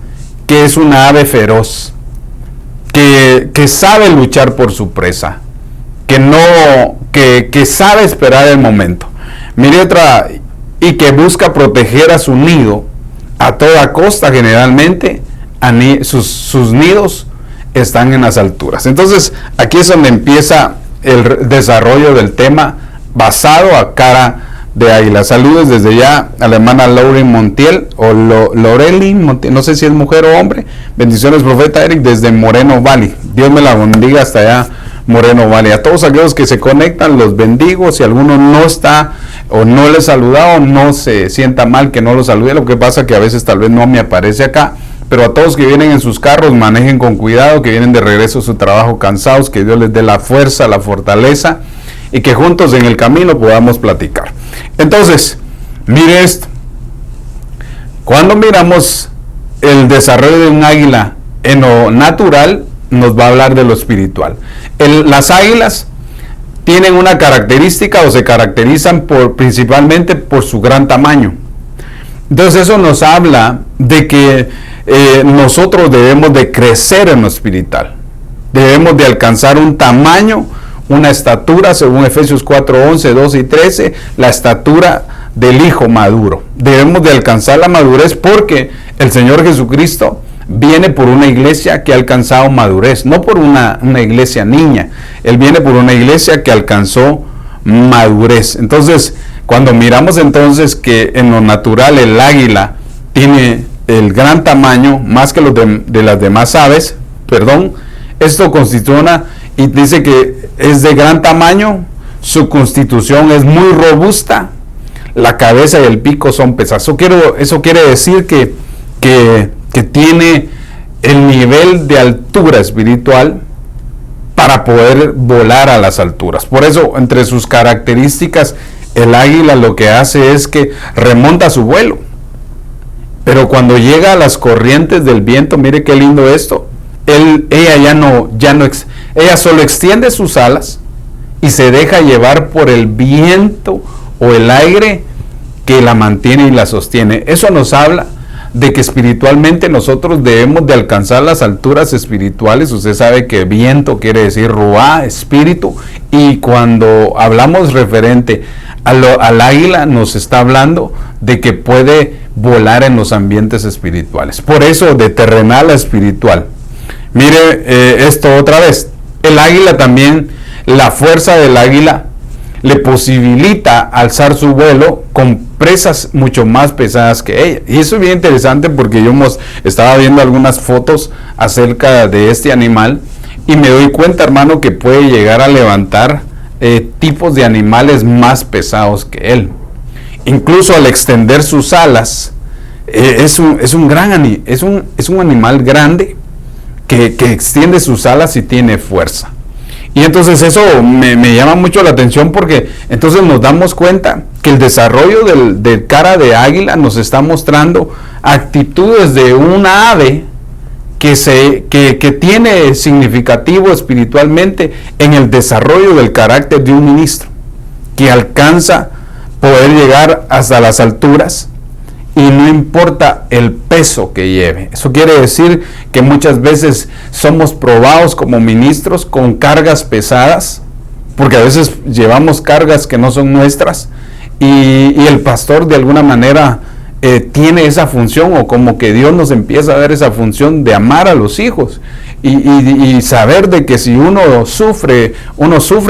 Speaker 1: que es una ave feroz, que sabe luchar por su presa, que sabe esperar el momento. Mire otra, y que busca proteger a su nido a toda costa. Generalmente sus nidos están en las alturas. Entonces aquí es donde empieza el desarrollo del tema basado a cara de águila. Saludos desde ya a la hermana Lorelyn Montiel, Lorelyn Montiel, no sé si es mujer o hombre. Bendiciones, profeta Eric, desde Moreno Valley. Dios me la bendiga hasta allá, Moreno Valley. A todos aquellos que se conectan, los bendigo. Si alguno no está o no le he saludado, no se sienta mal que no lo salude. Lo que pasa que a veces tal vez no me aparece acá. Pero a todos que vienen en sus carros, manejen con cuidado, que vienen de regreso a su trabajo cansados, que Dios les dé la fuerza, la fortaleza, y que juntos en el camino podamos platicar. Entonces, mire esto. Cuando miramos el desarrollo de un águila en lo natural, nos va a hablar de lo espiritual. Las águilas tienen una característica o se caracterizan principalmente por su gran tamaño. Entonces eso nos habla de que nosotros debemos de crecer en lo espiritual. Debemos de alcanzar un tamaño, una estatura, según Efesios 4:11, 12 y 13, la estatura del hijo maduro. Debemos de alcanzar la madurez porque el Señor Jesucristo viene por una iglesia que ha alcanzado madurez, no por una iglesia niña. Él viene por una iglesia que alcanzó madurez. Entonces, cuando miramos entonces que en lo natural el águila tiene el gran tamaño, más que los de las demás aves, esto constituye y dice que es de gran tamaño, su constitución es muy robusta, la cabeza y el pico son pesados. Eso quiere decir que tiene el nivel de altura espiritual para poder volar a las alturas. Por eso, entre sus características, el águila lo que hace es que remonta su vuelo. Pero cuando llega a las corrientes del viento, mire qué lindo esto, ella solo extiende sus alas y se deja llevar por el viento o el aire que la mantiene y la sostiene. Eso nos habla de que espiritualmente nosotros debemos de alcanzar las alturas espirituales. Usted sabe que viento quiere decir ruá, espíritu, y cuando hablamos referente al águila nos está hablando de que puede volar en los ambientes espirituales. Por eso de terrenal a espiritual. Mire esto otra vez. El águila también, la fuerza del águila le posibilita alzar su vuelo con presas mucho más pesadas que ella. Y eso es bien interesante porque yo estaba viendo algunas fotos acerca de este animal y me doy cuenta, hermano, que puede llegar a levantar tipos de animales más pesados que él. Incluso al extender sus alas, es un animal grande que extiende sus alas y tiene fuerza. Y entonces eso me llama mucho la atención porque entonces nos damos cuenta que el desarrollo del cara de águila nos está mostrando actitudes de una ave que tiene significativo espiritualmente en el desarrollo del carácter de un ministro, que alcanza poder llegar hasta las alturas y no importa el peso que lleve. Eso quiere decir que muchas veces somos probados como ministros con cargas pesadas, porque a veces llevamos cargas que no son nuestras, y el pastor de alguna manera tiene esa función, o como que Dios nos empieza a dar esa función de amar a los hijos y saber de que si uno sufre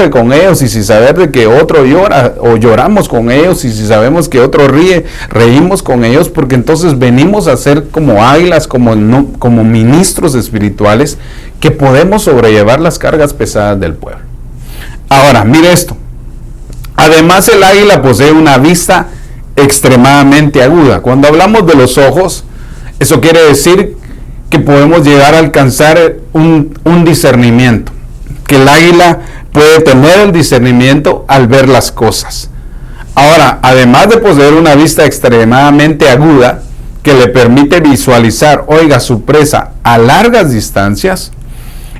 Speaker 1: con ellos, y si saber de que otro llora o lloramos con ellos, y si sabemos que otro ríe, reímos con ellos, porque entonces venimos a ser como águilas, como ministros espirituales que podemos sobrellevar las cargas pesadas del pueblo. Ahora, mire esto. Además, el águila posee una vista extremadamente aguda. Cuando hablamos de los ojos, eso quiere decir que podemos llegar a alcanzar un discernimiento, que el águila puede tener el discernimiento al ver las cosas. Ahora, además de poseer una vista extremadamente aguda que le permite visualizar, su presa a largas distancias,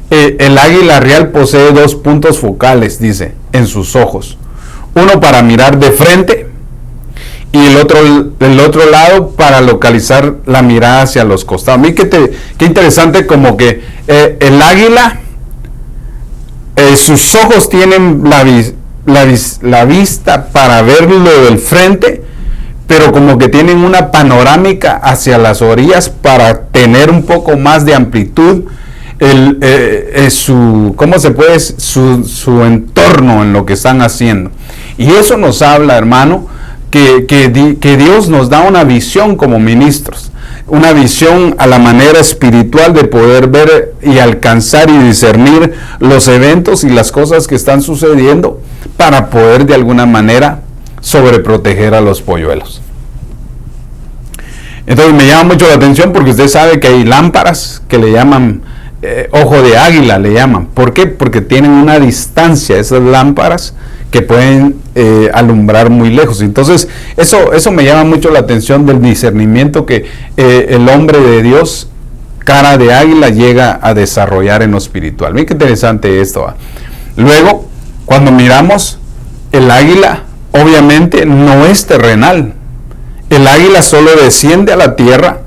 Speaker 1: el águila real posee dos puntos focales, dice, en sus ojos. Uno para mirar de frente y el otro lado para localizar la mirada hacia los costados. A mí qué interesante, como que el águila, sus ojos tienen la vista para verlo del frente, pero como que tienen una panorámica hacia las orillas para tener un poco más de amplitud su entorno en lo que están haciendo. Y eso nos habla, hermano, que Dios nos da una visión como ministros, una visión a la manera espiritual de poder ver y alcanzar y discernir los eventos y las cosas que están sucediendo para poder de alguna manera sobreproteger a los polluelos. Entonces me llama mucho la atención porque usted sabe que hay lámparas que le llaman ojo de águila, le llaman. ¿Por qué? Porque tienen una distancia, esas lámparas, que pueden alumbrar muy lejos. Entonces eso me llama mucho la atención del discernimiento que el hombre de Dios, cara de águila, llega a desarrollar en lo espiritual. Miren qué interesante esto, ¿va? Luego, cuando miramos, el águila obviamente no es terrenal. El águila solo desciende a la tierra,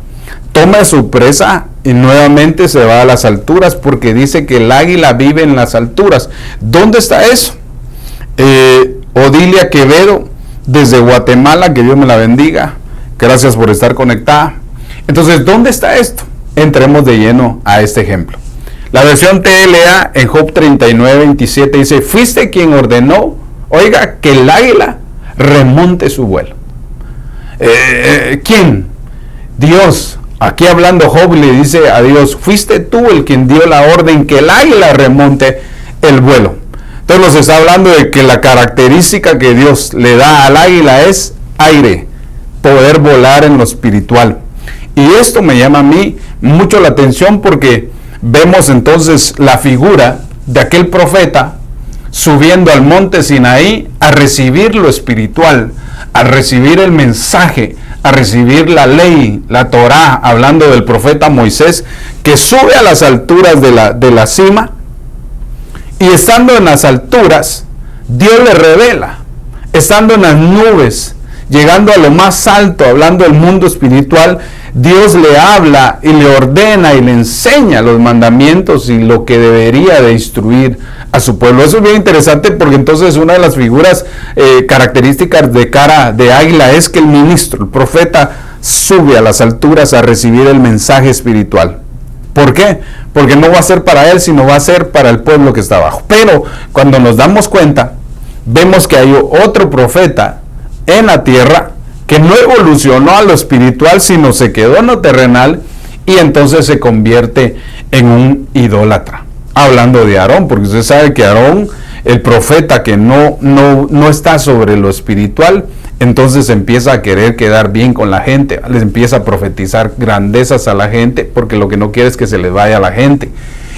Speaker 1: toma a su presa y nuevamente se va a las alturas, porque dice que el águila vive en las alturas. ¿Dónde está eso? Odilia Quevedo, desde Guatemala, que Dios me la bendiga. Gracias por estar conectada. Entonces, ¿dónde está esto? Entremos de lleno a este ejemplo. La versión TLA en Job 39:27 dice: fuiste quien ordenó, oiga, que el águila remonte su vuelo. ¿Quién? Dios. Aquí hablando, Job le dice a Dios: fuiste tú el quien dio la orden que el águila remonte el vuelo. Entonces nos está hablando de que la característica que Dios le da al águila es aire, poder volar en lo espiritual. Y esto me llama a mí mucho la atención, porque vemos entonces la figura de aquel profeta subiendo al monte Sinaí a recibir lo espiritual, a recibir el mensaje, a recibir la ley, la Torá, hablando del profeta Moisés, que sube a las alturas de la cima, y estando en las alturas, Dios le revela, estando en las nubes, llegando a lo más alto, hablando del mundo espiritual, Dios le habla y le ordena y le enseña los mandamientos y lo que debería de instruir a su pueblo. Eso es bien interesante, porque entonces una de las figuras características de cara de águila es que el ministro, el profeta, sube a las alturas a recibir el mensaje espiritual. ¿Por qué? Porque no va a ser para él, sino va a ser para el pueblo que está abajo. Pero cuando nos damos cuenta, vemos que hay otro profeta en la tierra que no evolucionó a lo espiritual, sino se quedó en lo terrenal, y entonces se convierte en un idólatra. Hablando de Aarón, porque usted sabe que Aarón, el profeta que no está sobre lo espiritual, entonces empieza a querer quedar bien con la gente, les empieza a profetizar grandezas a la gente, porque lo que no quiere es que se les vaya a la gente.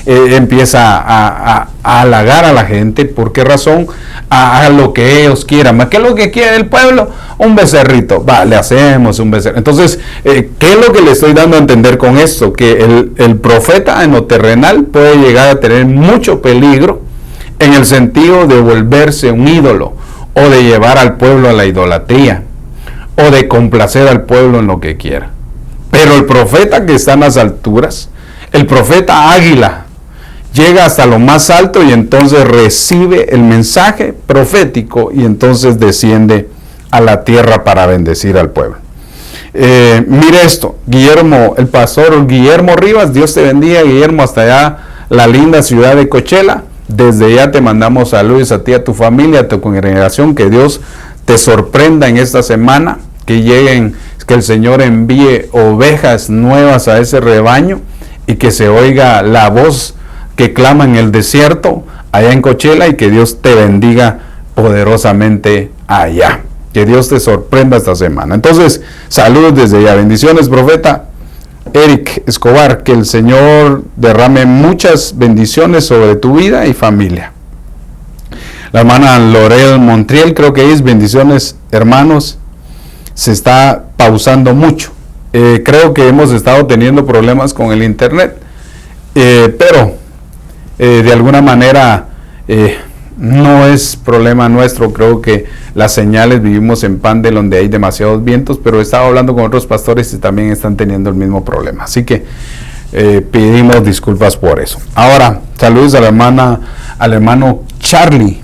Speaker 1: Empieza a halagar a la gente. ¿Por qué razón? A lo que ellos quieran. ¿Qué es lo que quiere el pueblo? Un becerrito. Va, le hacemos un becerrito. Entonces, ¿qué es lo que le estoy dando a entender con esto? Que el profeta en lo terrenal puede llegar a tener mucho peligro, en el sentido de volverse un ídolo, o de llevar al pueblo a la idolatría, o de complacer al pueblo en lo que quiera. Pero el profeta que está en las alturas, el profeta águila, llega hasta lo más alto y entonces recibe el mensaje profético, y entonces desciende a la tierra para bendecir al pueblo. Mire esto, Guillermo, el pastor Guillermo Rivas, Dios te bendiga, Guillermo, hasta allá, la linda ciudad de Coachella. Desde ya te mandamos saludos a ti, a tu familia, a tu congregación. Que Dios te sorprenda en esta semana, que el Señor envíe ovejas nuevas a ese rebaño, y que se oiga la voz que clama en el desierto allá en Coachella, y que Dios te bendiga poderosamente allá. Que Dios te sorprenda esta semana. Entonces, saludos desde allá. Bendiciones, profeta Eric Escobar. Que el Señor derrame muchas bendiciones sobre tu vida y familia. La hermana Lorel Montiel, creo que es: bendiciones, hermanos. Se está pausando mucho. Creo que hemos estado teniendo problemas con el internet, pero de alguna manera no es problema nuestro. Creo que las señales, vivimos en Pandel donde hay demasiados vientos, pero he estado hablando con otros pastores y también están teniendo el mismo problema. Así que pedimos disculpas por eso. Ahora, saludos a al hermano Charlie.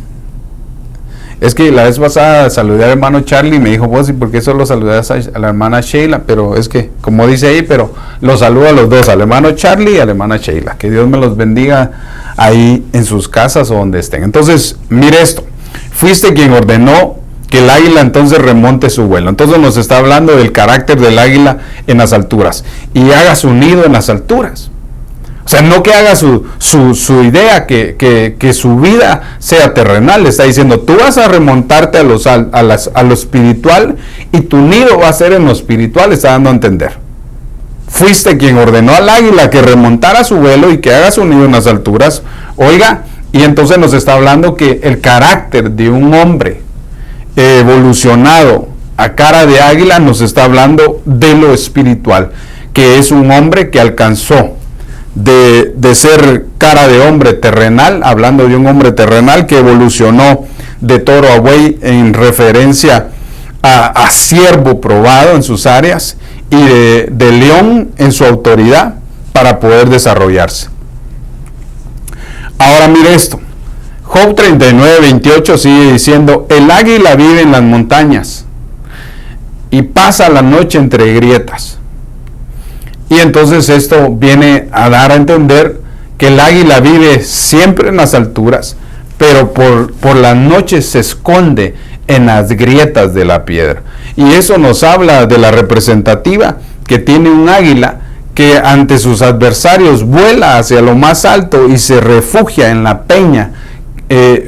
Speaker 1: Es que la vez pasada saludé al hermano Charlie y me dijo, vos, ¿y por qué solo saludas a la hermana Sheila? Pero es que, como dice ahí, pero los saludo a los dos, al hermano Charlie y a la hermana Sheila. Que Dios me los bendiga ahí en sus casas o donde estén. Entonces, mire esto. Fuiste quien ordenó que el águila entonces remonte su vuelo. Entonces nos está hablando del carácter del águila en las alturas. Y haga su nido en las alturas. O sea, no que haga su idea, que su vida sea terrenal. Le está diciendo, tú vas a remontarte a lo espiritual y tu nido va a ser en lo espiritual. Está dando a entender. Fuiste quien ordenó al águila que remontara su vuelo y que haga su nido en las alturas. Oiga, y entonces nos está hablando que el carácter de un hombre evolucionado a cara de águila nos está hablando de lo espiritual, que es un hombre que alcanzó de ser cara de hombre terrenal, hablando de un hombre terrenal que evolucionó de toro a buey en referencia a siervo probado en sus áreas y de león en su autoridad para poder desarrollarse. Ahora mire esto, Job 39:28 sigue diciendo, el águila vive en las montañas y pasa la noche entre grietas. Y entonces esto viene a dar a entender que el águila vive siempre en las alturas, pero por las noches se esconde en las grietas de la piedra. Y eso nos habla de la representativa que tiene un águila que ante sus adversarios vuela hacia lo más alto y se refugia en la peña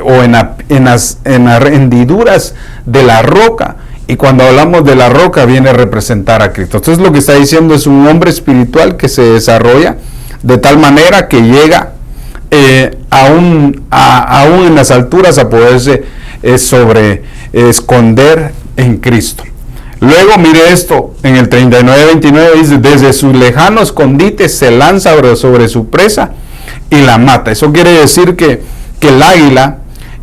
Speaker 1: o en las hendiduras de la roca. Y cuando hablamos de la roca viene a representar a Cristo. Entonces lo que está diciendo es un hombre espiritual que se desarrolla de tal manera que llega aún en las alturas a poderse esconder en Cristo. Luego mire esto, en el 39:29 dice, desde su lejano escondite se lanza sobre su presa y la mata. Eso quiere decir que el águila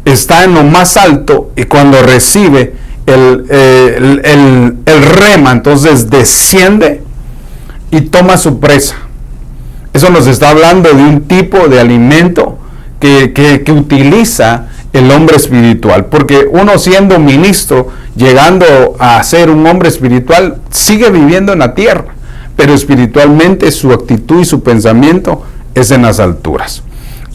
Speaker 1: está en lo más alto y cuando recibe el rema, entonces desciende y toma su presa. Eso nos está hablando de un tipo de alimento que utiliza el hombre espiritual, porque uno siendo ministro, llegando a ser un hombre espiritual, sigue viviendo en la tierra, pero espiritualmente su actitud y su pensamiento es en las alturas.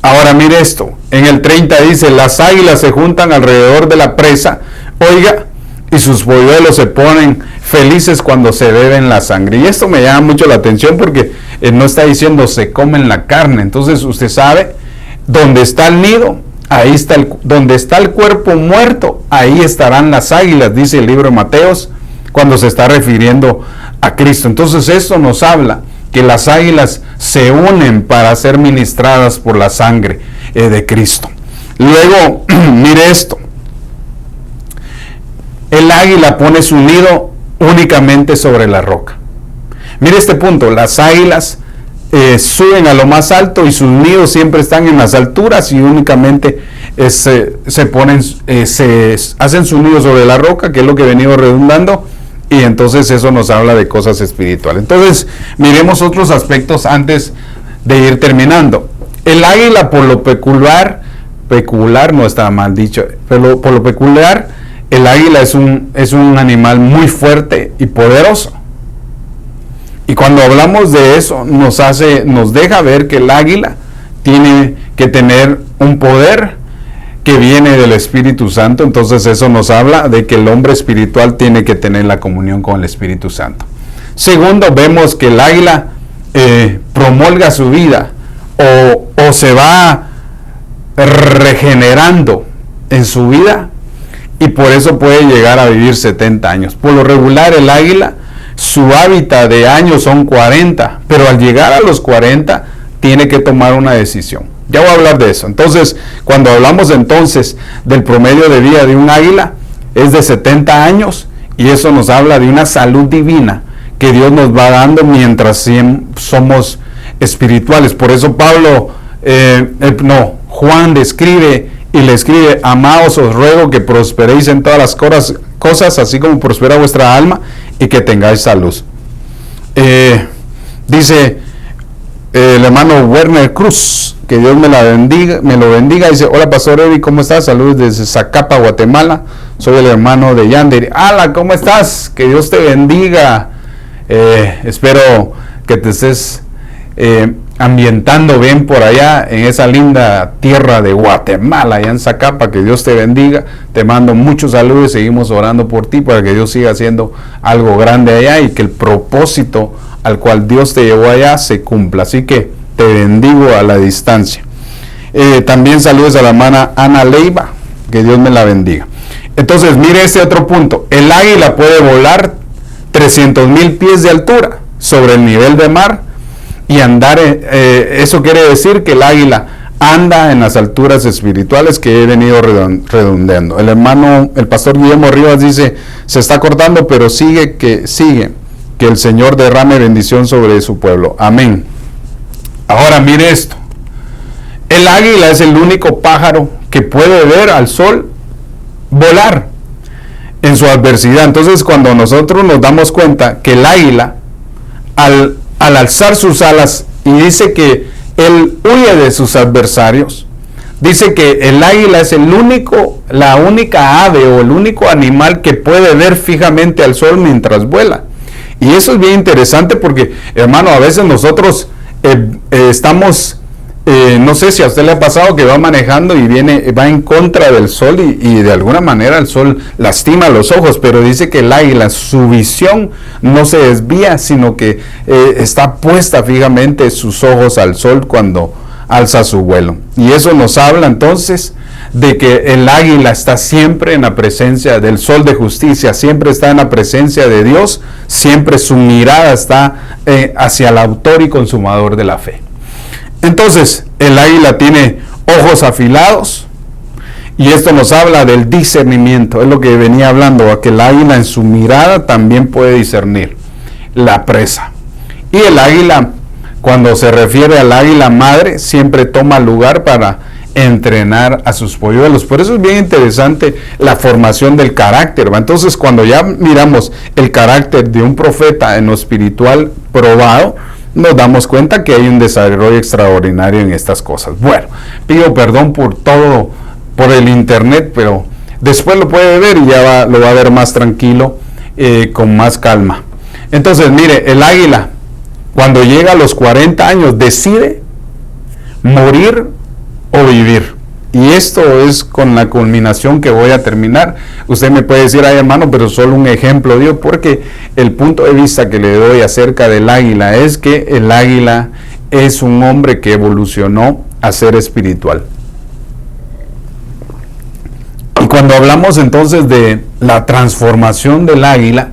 Speaker 1: Ahora mire esto, en el 30 dice, las águilas se juntan alrededor de la presa, oiga, y sus polluelos se ponen felices cuando se beben la sangre. Y esto me llama mucho la atención porque no está diciendo se comen la carne. Entonces usted sabe, donde está el nido, ahí está donde está el cuerpo muerto, ahí estarán las águilas, dice el libro de Mateos, cuando se está refiriendo a Cristo. Entonces esto nos habla que las águilas se unen para ser ministradas por la sangre de Cristo. Luego, mire esto. El águila pone su nido únicamente sobre la roca. Mire este punto, las águilas suben a lo más alto y sus nidos siempre están en las alturas y únicamente se hacen su nido sobre la roca, que es lo que he venido redundando, y entonces eso nos habla de cosas espirituales. Entonces, miremos otros aspectos antes de ir terminando. El águila, por lo peculiar no está mal dicho, pero por lo peculiar, el águila es un animal muy fuerte y poderoso. Y cuando hablamos de eso, nos deja ver que el águila tiene que tener un poder que viene del Espíritu Santo. Entonces eso nos habla de que el hombre espiritual tiene que tener la comunión con el Espíritu Santo. Segundo, vemos que el águila promulga su vida o se va regenerando en su vida y por eso puede llegar a vivir 70 años. Por lo regular el águila, su hábitat de años son 40, pero al llegar a los 40 tiene que tomar una decisión. Ya voy a hablar de eso. Entonces, cuando hablamos entonces del promedio de vida de un águila, es de 70 años y eso nos habla de una salud divina que Dios nos va dando mientras somos espirituales. Por eso Juan describe y le escribe: amados, os ruego que prosperéis en todas las cosas, así como prospera vuestra alma, y que tengáis salud. Dice el hermano Werner Cruz, que Dios me lo bendiga. Dice: hola Pastor Eddie, ¿cómo estás? Saludos desde Zacapa, Guatemala. Soy el hermano de Yander. Hola, ¿cómo estás? Que Dios te bendiga. Espero que te estés ambientando bien por allá en esa linda tierra de Guatemala, allá en Zacapa. Que Dios te bendiga. Te mando muchos saludos y seguimos orando por ti para que Dios siga haciendo algo grande allá y que el propósito al cual Dios te llevó allá se cumpla. Así que te bendigo a la distancia. También saludos a la hermana Ana Leiva, que Dios me la bendiga. Entonces, mire este otro punto. El águila puede volar 300,000 pies de altura sobre el nivel de mar y andar, eso quiere decir que el águila anda en las alturas espirituales que he venido redondeando. El pastor Guillermo Rivas dice: se está cortando, pero sigue, que el Señor derrame bendición sobre su pueblo. Amén. Ahora mire esto. El águila es el único pájaro que puede ver al sol volar en su adversidad. Entonces, cuando nosotros nos damos cuenta que el águila, al alzar sus alas, y dice que él huye de sus adversarios, dice que el águila es la única ave o el único animal que puede ver fijamente al sol mientras vuela. Y eso es bien interesante porque, hermano, a veces nosotros estamos, no sé si a usted le ha pasado que va manejando y va en contra del sol y de alguna manera el sol lastima los ojos, pero dice que el águila, su visión no se desvía, sino que está puesta fijamente sus ojos al sol cuando alza su vuelo. Y eso nos habla entonces de que el águila está siempre en la presencia del sol de justicia, siempre está en la presencia de Dios, siempre su mirada está hacia el autor y consumador de la fe. Entonces, el águila tiene ojos afilados, y esto nos habla del discernimiento. Es lo que venía hablando, que el águila en su mirada también puede discernir la presa. Y el águila, cuando se refiere al águila madre, siempre toma lugar para entrenar a sus polluelos. Por eso es bien interesante la formación del carácter, ¿va? Entonces, cuando ya miramos el carácter de un profeta en lo espiritual probado, nos damos cuenta que hay un desarrollo extraordinario en estas cosas. Bueno, pido perdón por todo, por el internet, pero después lo puede ver y ya lo va a ver más tranquilo, con más calma. Entonces, mire, el águila, cuando llega a los 40 años, decide morir o vivir. Y esto es con la culminación que voy a terminar. Usted me puede decir: ay, hermano, pero solo un ejemplo dio, porque el punto de vista que le doy acerca del águila es que el águila es un hombre que evolucionó a ser espiritual. Y cuando hablamos entonces de la transformación del águila,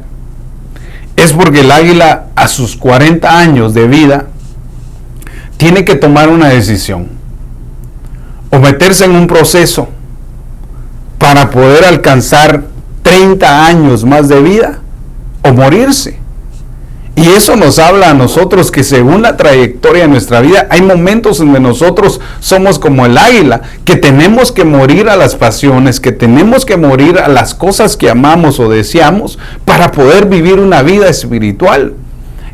Speaker 1: es porque el águila a sus 40 años de vida tiene que tomar una decisión: o meterse en un proceso para poder alcanzar 30 años más de vida, o morirse. Y eso nos habla a nosotros que según la trayectoria de nuestra vida, hay momentos donde nosotros somos como el águila, que tenemos que morir a las pasiones, que tenemos que morir a las cosas que amamos o deseamos para poder vivir una vida espiritual.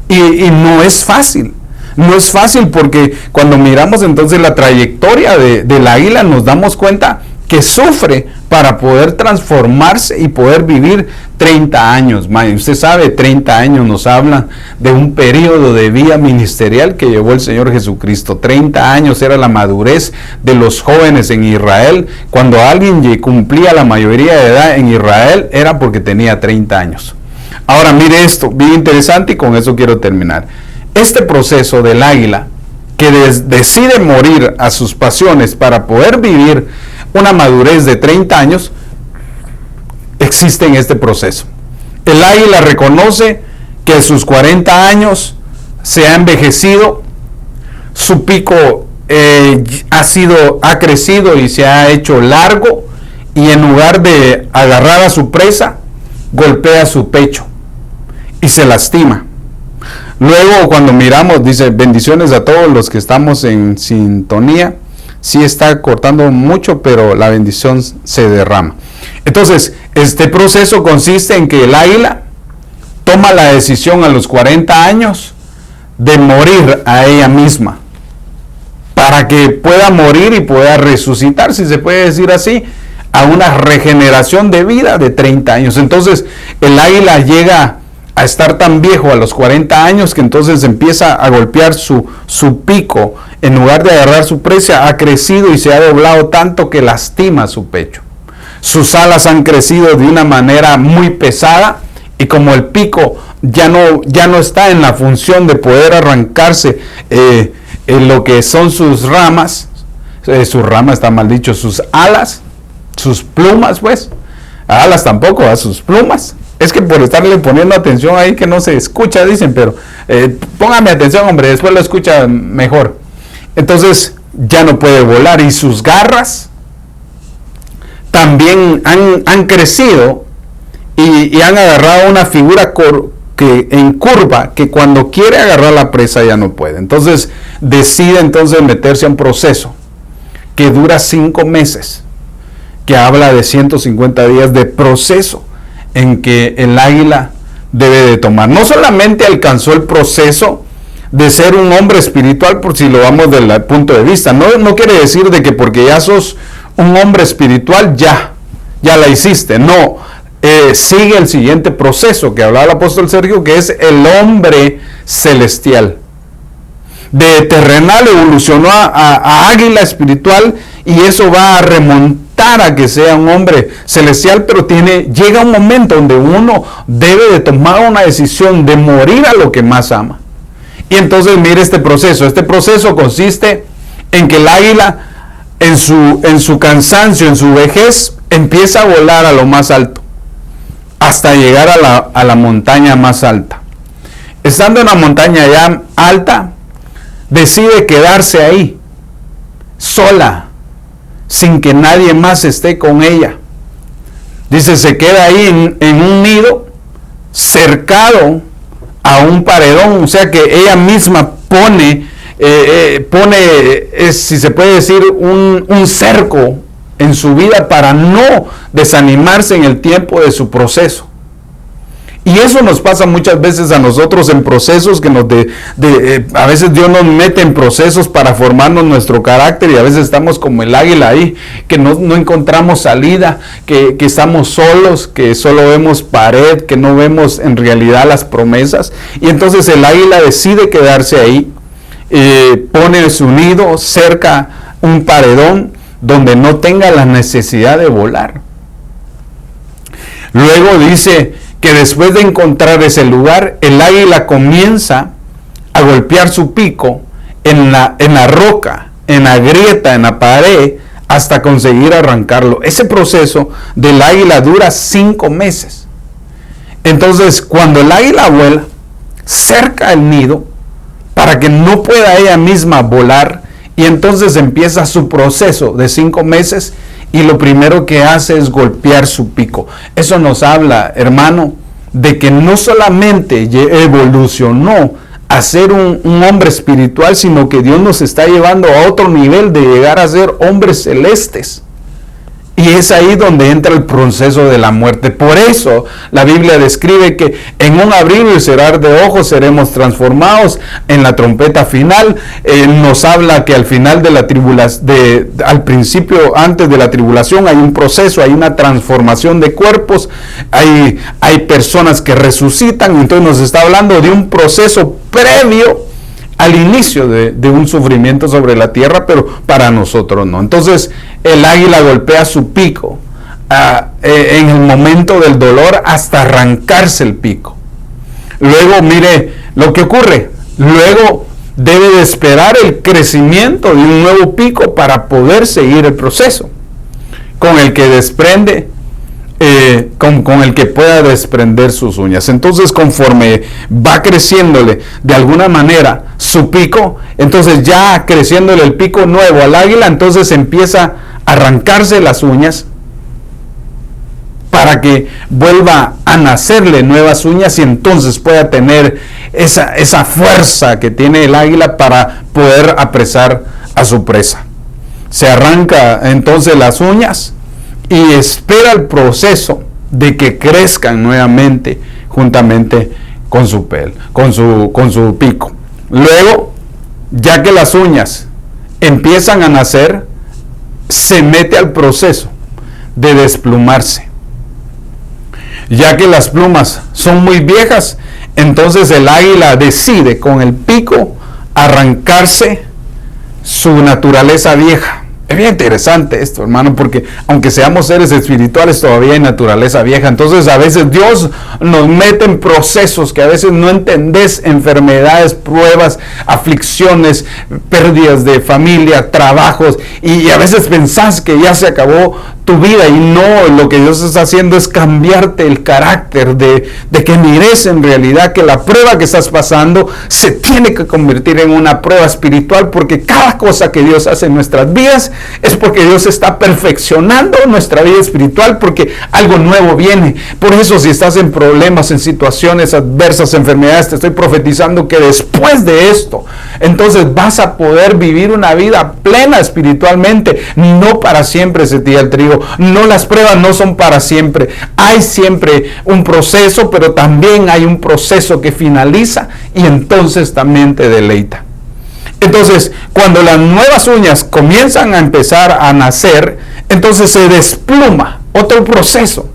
Speaker 1: Y no es fácil. No es fácil, porque cuando miramos entonces la trayectoria del águila, nos damos cuenta que sufre para poder transformarse y poder vivir 30 años. Usted sabe, 30 años nos hablan de un periodo de vida ministerial que llevó el Señor Jesucristo. 30 años era la madurez de los jóvenes en Israel. Cuando alguien cumplía la mayoría de edad en Israel, era porque tenía 30 años. Ahora mire esto, bien interesante, y con eso quiero terminar. Este proceso del águila, que decide morir a sus pasiones para poder vivir una madurez de 30 años, existe en este proceso. El águila reconoce que a sus 40 años se ha envejecido, su pico ha crecido y se ha hecho largo, y en lugar de agarrar a su presa, golpea su pecho y se lastima. Luego, cuando miramos, dice: bendiciones a todos los que estamos en sintonía. sí está cortando mucho, pero la bendición se derrama. Entonces, este proceso consiste en que el águila toma la decisión a los 40 años de morir a ella misma, para que pueda morir y pueda resucitar, si se puede decir así, a una regeneración de vida de 30 años. Entonces, el águila llega a estar tan viejo a los 40 años que entonces empieza a golpear su pico. En lugar de agarrar su presa, ha crecido y se ha doblado tanto que lastima su pecho. Sus alas han crecido de una manera muy pesada, y como el pico ya no está en la función de poder arrancarse en lo que son sus ramas, está mal dicho, sus alas, sus plumas, pues, alas tampoco, a sus plumas. Es que por estarle poniendo atención ahí que no se escucha, dicen, pero póngame atención, hombre, después lo escucha mejor. Entonces ya no puede volar, y sus garras también han crecido y han agarrado una figura en curva, que cuando quiere agarrar la presa ya no puede. Entonces decide meterse a un proceso que dura 5 meses, que habla de 150 días de proceso en que el águila debe de tomar. No solamente alcanzó el proceso de ser un hombre espiritual, por si lo vamos del punto de vista, no quiere decir de que porque ya sos un hombre espiritual ya la hiciste, no. Sigue el siguiente proceso que hablaba el apóstol Sergio, que es el hombre celestial. De terrenal evolucionó a águila espiritual, y eso va a remontar a que sea un hombre celestial, pero llega un momento donde uno debe de tomar una decisión de morir a lo que más ama. Y entonces mire este proceso consiste en que el águila en su cansancio, en su vejez, empieza a volar a lo más alto, hasta llegar a la montaña más alta. Estando en la montaña ya alta, decide quedarse ahí, sola, sin que nadie más esté con ella. Dice, se queda ahí en un nido, cercado a un paredón, o sea que ella misma pone, si se puede decir, un cerco en su vida para no desanimarse en el tiempo de su proceso. Y eso nos pasa muchas veces a nosotros en procesos que a veces Dios nos mete en procesos para formarnos nuestro carácter, y a veces estamos como el águila ahí, que no encontramos salida, que estamos solos, que solo vemos pared, que no vemos en realidad las promesas. Y entonces el águila decide quedarse ahí, pone su nido cerca un paredón donde no tenga la necesidad de volar. Luego dice que después de encontrar ese lugar, el águila comienza a golpear su pico en la roca, en la grieta, en la pared, hasta conseguir arrancarlo. Ese proceso del águila dura 5 meses. Entonces, cuando el águila vuela, cerca el nido, para que no pueda ella misma volar, y entonces empieza su proceso de 5 meses, y lo primero que hace es golpear su pico. Eso nos habla, hermano, de que no solamente evolucionó a ser un hombre espiritual, sino que Dios nos está llevando a otro nivel de llegar a ser hombres celestes. Y es ahí donde entra el proceso de la muerte. Por eso la Biblia describe que en un abrir y cerrar de ojos seremos transformados. En la trompeta final nos habla que al final de la tribulación, al principio, antes de la tribulación, hay un proceso, hay una transformación de cuerpos, hay personas que resucitan. Entonces nos está hablando de un proceso previo al inicio de un sufrimiento sobre la tierra, pero para nosotros no. Entonces el águila golpea su pico en el momento del dolor hasta arrancarse el pico. Luego mire lo que ocurre. Luego debe de esperar el crecimiento de un nuevo pico para poder seguir el proceso, con el que desprende, con el que pueda desprender sus uñas. Entonces, conforme va creciéndole de alguna manera su pico, entonces ya creciéndole el pico nuevo al águila, entonces empieza a arrancarse las uñas para que vuelva a nacerle nuevas uñas, y entonces pueda tener esa fuerza que tiene el águila para poder apresar a su presa. se arranca entonces las uñas y espera el proceso de que crezcan nuevamente juntamente con su con su pico. Luego, ya que las uñas empiezan a nacer, se mete al proceso de desplumarse. Ya que las plumas son muy viejas, entonces el águila decide con el pico arrancarse su naturaleza vieja. Es bien interesante esto, hermano, porque aunque seamos seres espirituales, todavía hay naturaleza vieja. Entonces a veces Dios nos mete en procesos que a veces no entendés, enfermedades, pruebas, aflicciones, pérdidas de familia, trabajos, y a veces pensás que ya se acabó tu vida, y no, lo que Dios está haciendo es cambiarte el carácter, de que mires en realidad que la prueba que estás pasando se tiene que convertir en una prueba espiritual, porque cada cosa que Dios hace en nuestras vidas es porque Dios está perfeccionando nuestra vida espiritual, porque algo nuevo viene. Por eso, si estás en problemas, en situaciones adversas, enfermedades, te estoy profetizando que después de esto, entonces vas a poder vivir una vida plena espiritualmente. No para siempre se tira el trigo. No, las pruebas no son para siempre. Hay siempre un proceso, pero también hay un proceso que finaliza y entonces también te deleita. Entonces, cuando las nuevas uñas comienzan a empezar a nacer, entonces se despluma, otro proceso.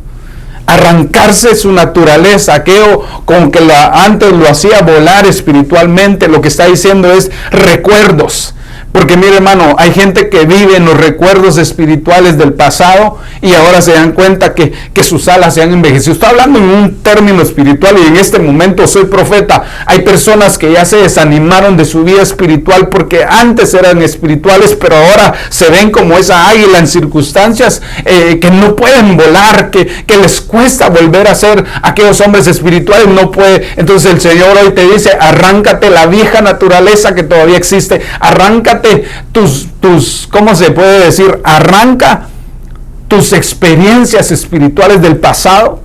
Speaker 1: Arrancarse su naturaleza, aquello con que antes lo hacía volar espiritualmente, lo que está diciendo es recuerdos. Porque mire, hermano, hay gente que vive en los recuerdos espirituales del pasado y ahora se dan cuenta que sus alas se han envejecido. Estoy hablando en un término espiritual y en este momento soy profeta. Hay personas que ya se desanimaron de su vida espiritual porque antes eran espirituales, pero ahora se ven como esa águila en circunstancias que no pueden volar, que les cuesta volver a ser aquellos hombres espirituales, no puede. Entonces el Señor hoy te dice, arráncate la vieja naturaleza que todavía existe, arráncate ¿cómo se puede decir? Arranca tus experiencias espirituales del pasado,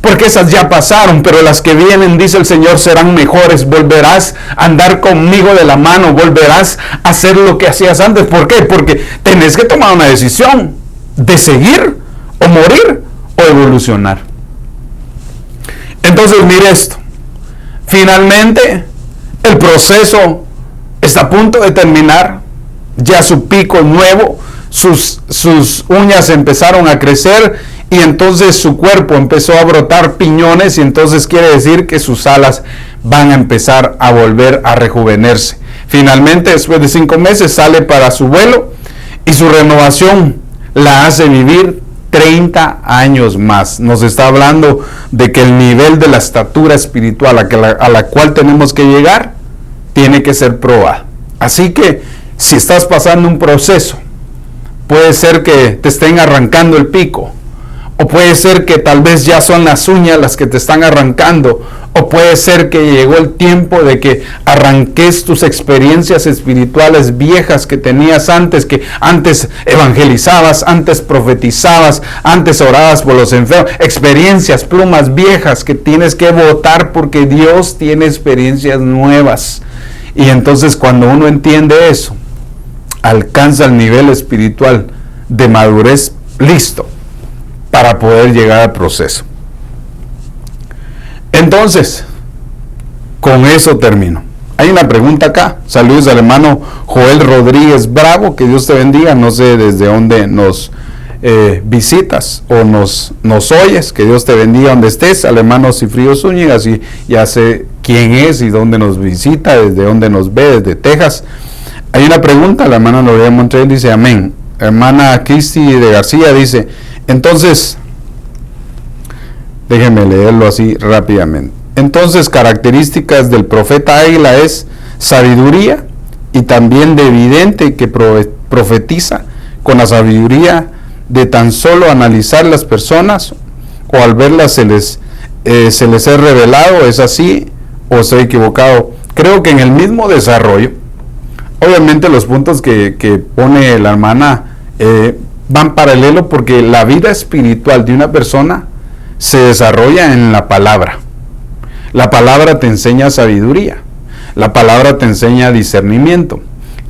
Speaker 1: porque esas ya pasaron, pero las que vienen, dice el Señor, serán mejores. Volverás a andar conmigo de la mano, volverás a hacer lo que hacías antes. ¿Por qué? Porque tenés que tomar una decisión de seguir o morir o evolucionar. Entonces mire esto, finalmente el proceso está a punto de terminar, ya su pico nuevo, sus uñas empezaron a crecer y entonces su cuerpo empezó a brotar piñones y entonces quiere decir que sus alas van a empezar a volver a rejuvenerse. Finalmente, después de 5 meses, sale para su vuelo y su renovación la hace vivir 30 años más. Nos está hablando de que el nivel de la estatura espiritual a la cual tenemos que llegar tiene que ser probada. Así que si estás pasando un proceso, puede ser que te estén arrancando el pico, o puede ser que tal vez ya son las uñas las que te están arrancando, o puede ser que llegó el tiempo de que arranques tus experiencias espirituales viejas que tenías antes, que antes evangelizabas, antes profetizabas, antes orabas por los enfermos, experiencias, plumas viejas que tienes que botar porque Dios tiene experiencias nuevas. Y entonces cuando uno entiende eso, alcanza el nivel espiritual de madurez listo para poder llegar al proceso. Entonces, con eso termino. Hay una pregunta acá. Saludos al hermano Joel Rodríguez Bravo, que Dios te bendiga. No sé desde dónde nos visitas o nos oyes, que Dios te bendiga donde estés. Al hermano Cifrío Zúñiga, y ya sé quién es y dónde nos visita, desde dónde nos ve, desde Texas. Hay una pregunta, la hermana Lorea Montrell dice amén. Hermana Cristi de García dice, entonces, déjenme leerlo así rápidamente. Entonces, características del profeta águila es sabiduría y también de vidente que profetiza con la sabiduría de tan solo analizar las personas o al verlas se les es revelado. ¿Es así o estoy equivocado? Creo que en el mismo desarrollo, obviamente los puntos que pone la hermana van paralelo, porque la vida espiritual de una persona se desarrolla en la palabra. La palabra te enseña sabiduría, la palabra te enseña discernimiento.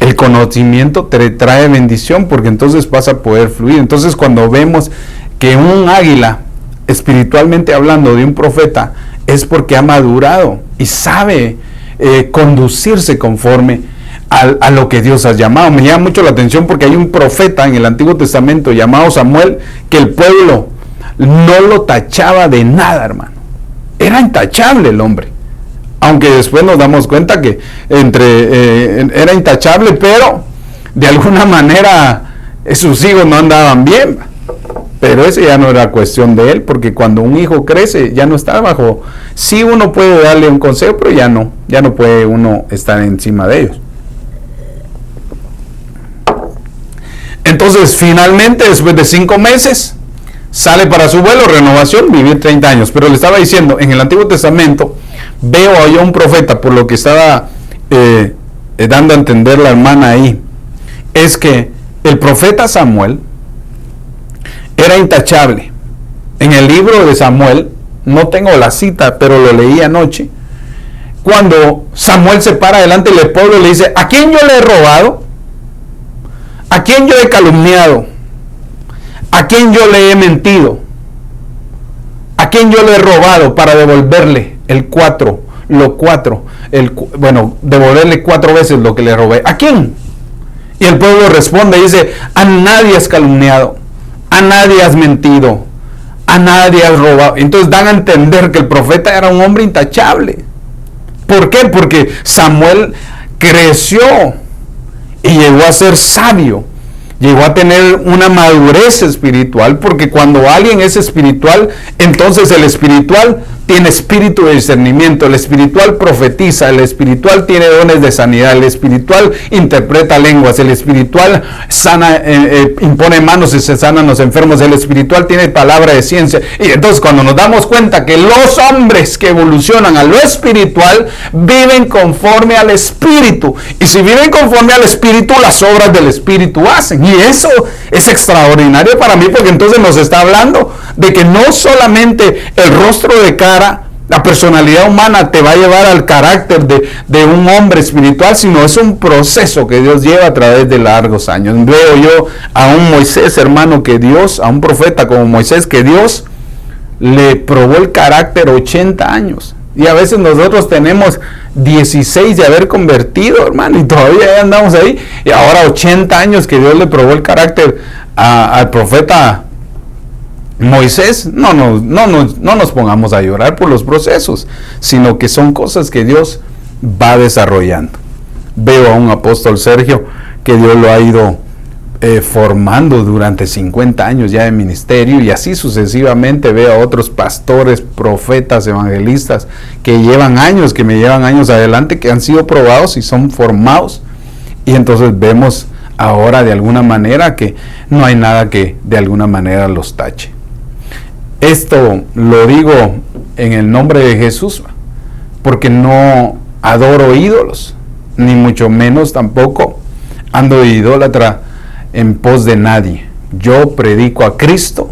Speaker 1: El conocimiento te trae bendición porque entonces vas a poder fluir. Entonces cuando vemos que un águila, espiritualmente hablando, de un profeta, es porque ha madurado y sabe conducirse conforme a lo que Dios ha llamado. Me llama mucho la atención porque hay un profeta en el Antiguo Testamento llamado Samuel, que el pueblo no lo tachaba de nada, hermano. Era intachable el hombre. Aunque después nos damos cuenta que era intachable, pero de alguna manera sus hijos no andaban bien. Pero eso ya no era cuestión de él, porque cuando un hijo crece ya no está bajo. Sí, uno puede darle un consejo, pero ya no puede uno estar encima de ellos. Entonces, finalmente, después de 5 meses, sale para su vuelo, renovación, vivir 30 años. Pero le estaba diciendo, en el Antiguo Testamento, veo a un profeta, por lo que estaba dando a entender la hermana ahí, es que el profeta Samuel era intachable. En el libro de Samuel, no tengo la cita, pero lo leí anoche, cuando Samuel se para delante del pueblo y le dice: ¿a quién yo le he robado? ¿A quién yo he calumniado? ¿A quién yo le he mentido? ¿A quién yo le he robado para devolverle devolverle 4 veces lo que le robé? ¿A quién? Y el pueblo responde y dice: a nadie has calumniado, a nadie has mentido, a nadie has robado. Entonces dan a entender que el profeta era un hombre intachable. ¿Por qué? Porque Samuel creció y llegó a ser sabio, llegó a tener una madurez espiritual, porque cuando alguien es espiritual, entonces el espiritual tiene espíritu de discernimiento, el espiritual profetiza, el espiritual tiene dones de sanidad, el espiritual interpreta lenguas, el espiritual sana, impone manos y se sanan los enfermos, el espiritual tiene palabra de ciencia. Y entonces cuando nos damos cuenta que los hombres que evolucionan a lo espiritual viven conforme al espíritu, y si viven conforme al espíritu, las obras del espíritu hacen. Y eso es extraordinario para mí, porque entonces nos está hablando de que no solamente el rostro de cara, la personalidad humana te va a llevar al carácter de un hombre espiritual, sino es un proceso que Dios lleva a través de largos años. Veo yo a un Moisés, hermano, a un profeta como Moisés, que Dios le probó el carácter 80 años. Y a veces nosotros tenemos 16 de haber convertido, hermano, y todavía andamos ahí. Y ahora 80 años que Dios le probó el carácter al profeta Moisés. No nos pongamos a llorar por los procesos, sino que son cosas que Dios va desarrollando. Veo a un apóstol Sergio que Dios lo ha ido formando durante 50 años ya de ministerio, y así sucesivamente veo a otros pastores, profetas, evangelistas que me llevan años adelante, que han sido probados y son formados, y entonces vemos ahora de alguna manera que no hay nada que de alguna manera los tache. Esto lo digo en el nombre de Jesús, porque no adoro ídolos, ni mucho menos tampoco ando de idólatra en pos de nadie. Yo predico a Cristo,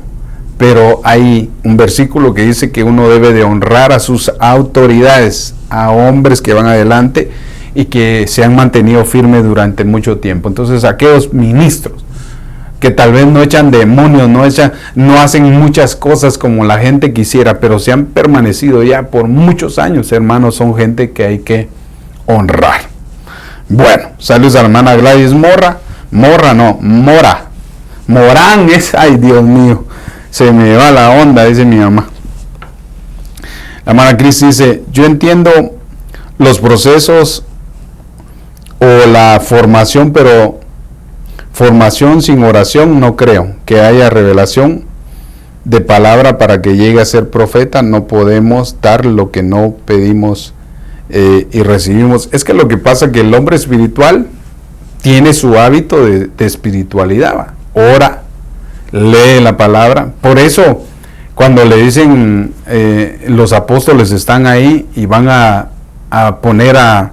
Speaker 1: pero hay un versículo que dice que uno debe de honrar a sus autoridades, a hombres que van adelante y que se han mantenido firmes durante mucho tiempo. Entonces, aquellos ministros que tal vez no echan demonios, no hacen muchas cosas como la gente quisiera, pero se han permanecido ya por muchos años, hermanos, son gente que hay que honrar. Bueno, saludos a la hermana Gladys Morán es, ay Dios mío, se me va la onda, dice mi mamá. La hermana Cris dice: yo entiendo los procesos o la formación, pero formación sin oración no creo que haya revelación de palabra para que llegue a ser profeta. No podemos dar lo que no pedimos y recibimos. Es que lo que pasa es que el hombre espiritual tiene su hábito de espiritualidad, ora, lee la palabra. Por eso cuando le dicen los apóstoles están ahí y van a poner a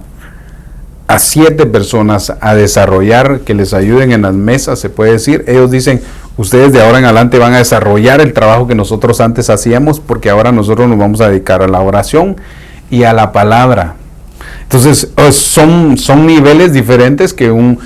Speaker 1: 7 personas a desarrollar, que les ayuden en las mesas, se puede decir, ellos dicen: ustedes de ahora en adelante van a desarrollar el trabajo que nosotros antes hacíamos, porque ahora nosotros nos vamos a dedicar a la oración y a la palabra. Entonces, son niveles diferentes que un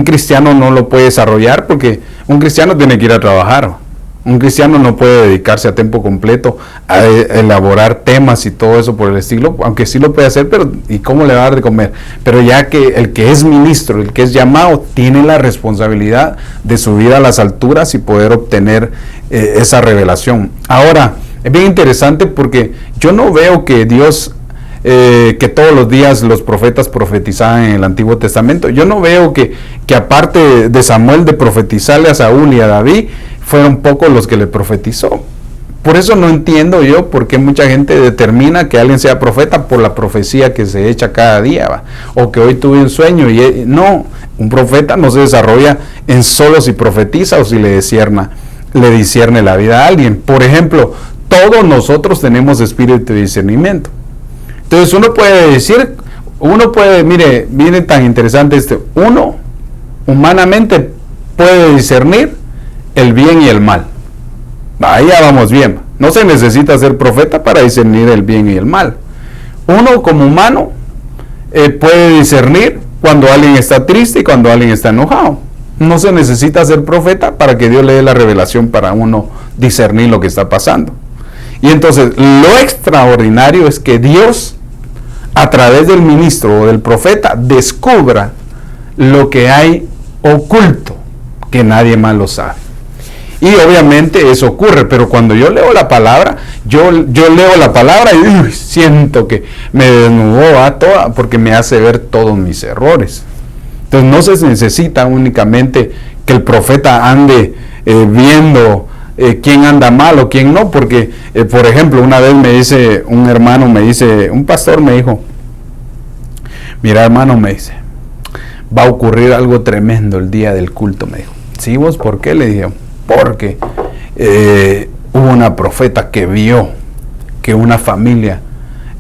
Speaker 1: cristiano no lo puede desarrollar, porque un cristiano tiene que ir a trabajar. Un cristiano no puede dedicarse a tiempo completo a elaborar temas y todo eso por el estilo, aunque sí lo puede hacer, pero ¿y cómo le va a dar de comer? Pero ya que el que es ministro, el que es llamado, tiene la responsabilidad de subir a las alturas y poder obtener esa revelación. Ahora, es bien interesante porque yo no veo que Dios... que todos los días los profetas profetizaban en el Antiguo Testamento. Yo no veo que aparte de Samuel de profetizarle a Saúl y a David, fueron pocos los que le profetizó. Por eso no entiendo yo por qué mucha gente determina que alguien sea profeta por la profecía que se echa cada día, ¿va? O que hoy tuve un sueño. No, un profeta no se desarrolla en solo si profetiza o si le discierne la vida a alguien. Por ejemplo, todos nosotros tenemos espíritu de discernimiento. Entonces uno puede, mire tan interesante uno humanamente puede discernir el bien y el mal. Ahí ya vamos bien. No se necesita ser profeta para discernir el bien y el mal. Uno como humano puede discernir cuando alguien está triste y cuando alguien está enojado. No se necesita ser profeta para que Dios le dé la revelación para uno discernir lo que está pasando. Y entonces lo extraordinario es que Dios, a través del ministro o del profeta, descubra lo que hay oculto, que nadie más lo sabe. Y obviamente eso ocurre, pero cuando yo leo la palabra, yo leo la palabra y siento que me desnudó a toda, porque me hace ver todos mis errores. Entonces no se necesita únicamente que el profeta ande viendo quién anda mal o quién no, porque por ejemplo, una vez me dice un pastor me dijo, mira hermano, me dice, va a ocurrir algo tremendo el día del culto, me dijo. ¿Sí vos por qué? Le dije, porque hubo una profeta que vio que una familia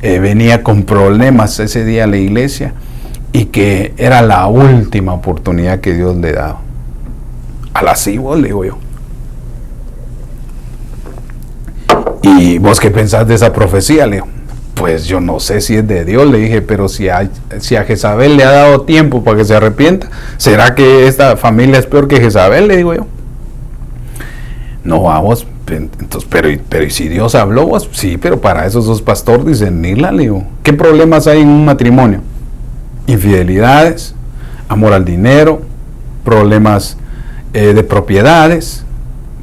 Speaker 1: venía con problemas ese día a la iglesia y que era la última oportunidad que Dios le daba. A la sí, vos, le digo yo. ¿Y vos qué pensás de esa profecía? Le digo, pues yo no sé si es de Dios, le dije, pero si a Jezabel le ha dado tiempo para que se arrepienta, ¿será que esta familia es peor que Jezabel? Le digo yo. No, vamos, entonces, pero ¿y si Dios habló? Vos? Sí, pero para eso sos pastor, discernirla, le digo. ¿Qué problemas hay en un matrimonio? Infidelidades, amor al dinero, problemas de propiedades,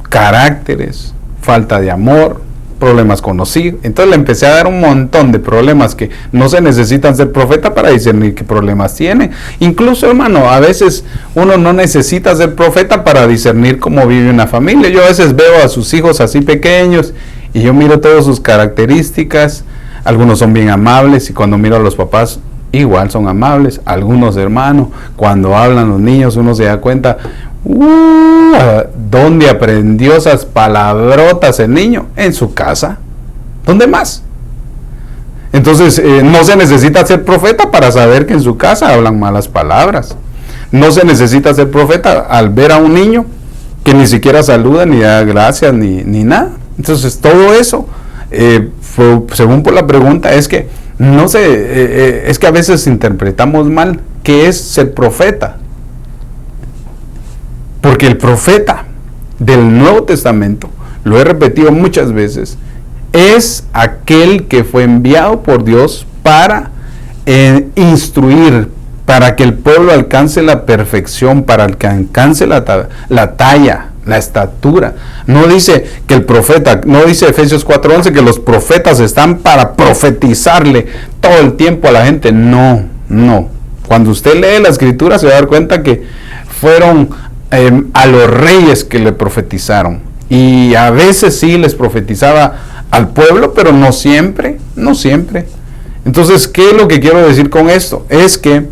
Speaker 1: caracteres, falta de amor, problemas conocidos. Entonces le empecé a dar un montón de problemas que no se necesitan ser profeta para discernir qué problemas tiene. Incluso, hermano, a veces uno no necesita ser profeta para discernir cómo vive una familia. Yo a veces veo a sus hijos así pequeños y yo miro todas sus características. Algunos son bien amables y cuando miro a los papás igual son amables. Algunos hermanos, cuando hablan los niños, uno se da cuenta, ¿dónde aprendió esas palabrotas el niño? En su casa. ¿Dónde más? Entonces, no se necesita ser profeta para saber que en su casa hablan malas palabras. No se necesita ser profeta al ver a un niño que ni siquiera saluda, ni da gracias, ni nada. Entonces, todo eso, según por la pregunta, es que no sé, es que a veces interpretamos mal qué es ser profeta. Porque el profeta del Nuevo Testamento, lo he repetido muchas veces, es aquel que fue enviado por Dios para instruir, para que el pueblo alcance la perfección, para que alcance la talla, la estatura. No dice que el profeta, no dice Efesios 4:11 que los profetas están para profetizarle todo el tiempo a la gente. No. Cuando usted lee la escritura se va a dar cuenta que fueron a los reyes que le profetizaron. Y a veces sí les profetizaba al pueblo, pero no siempre. Entonces, ¿qué es lo que quiero decir con esto? Es que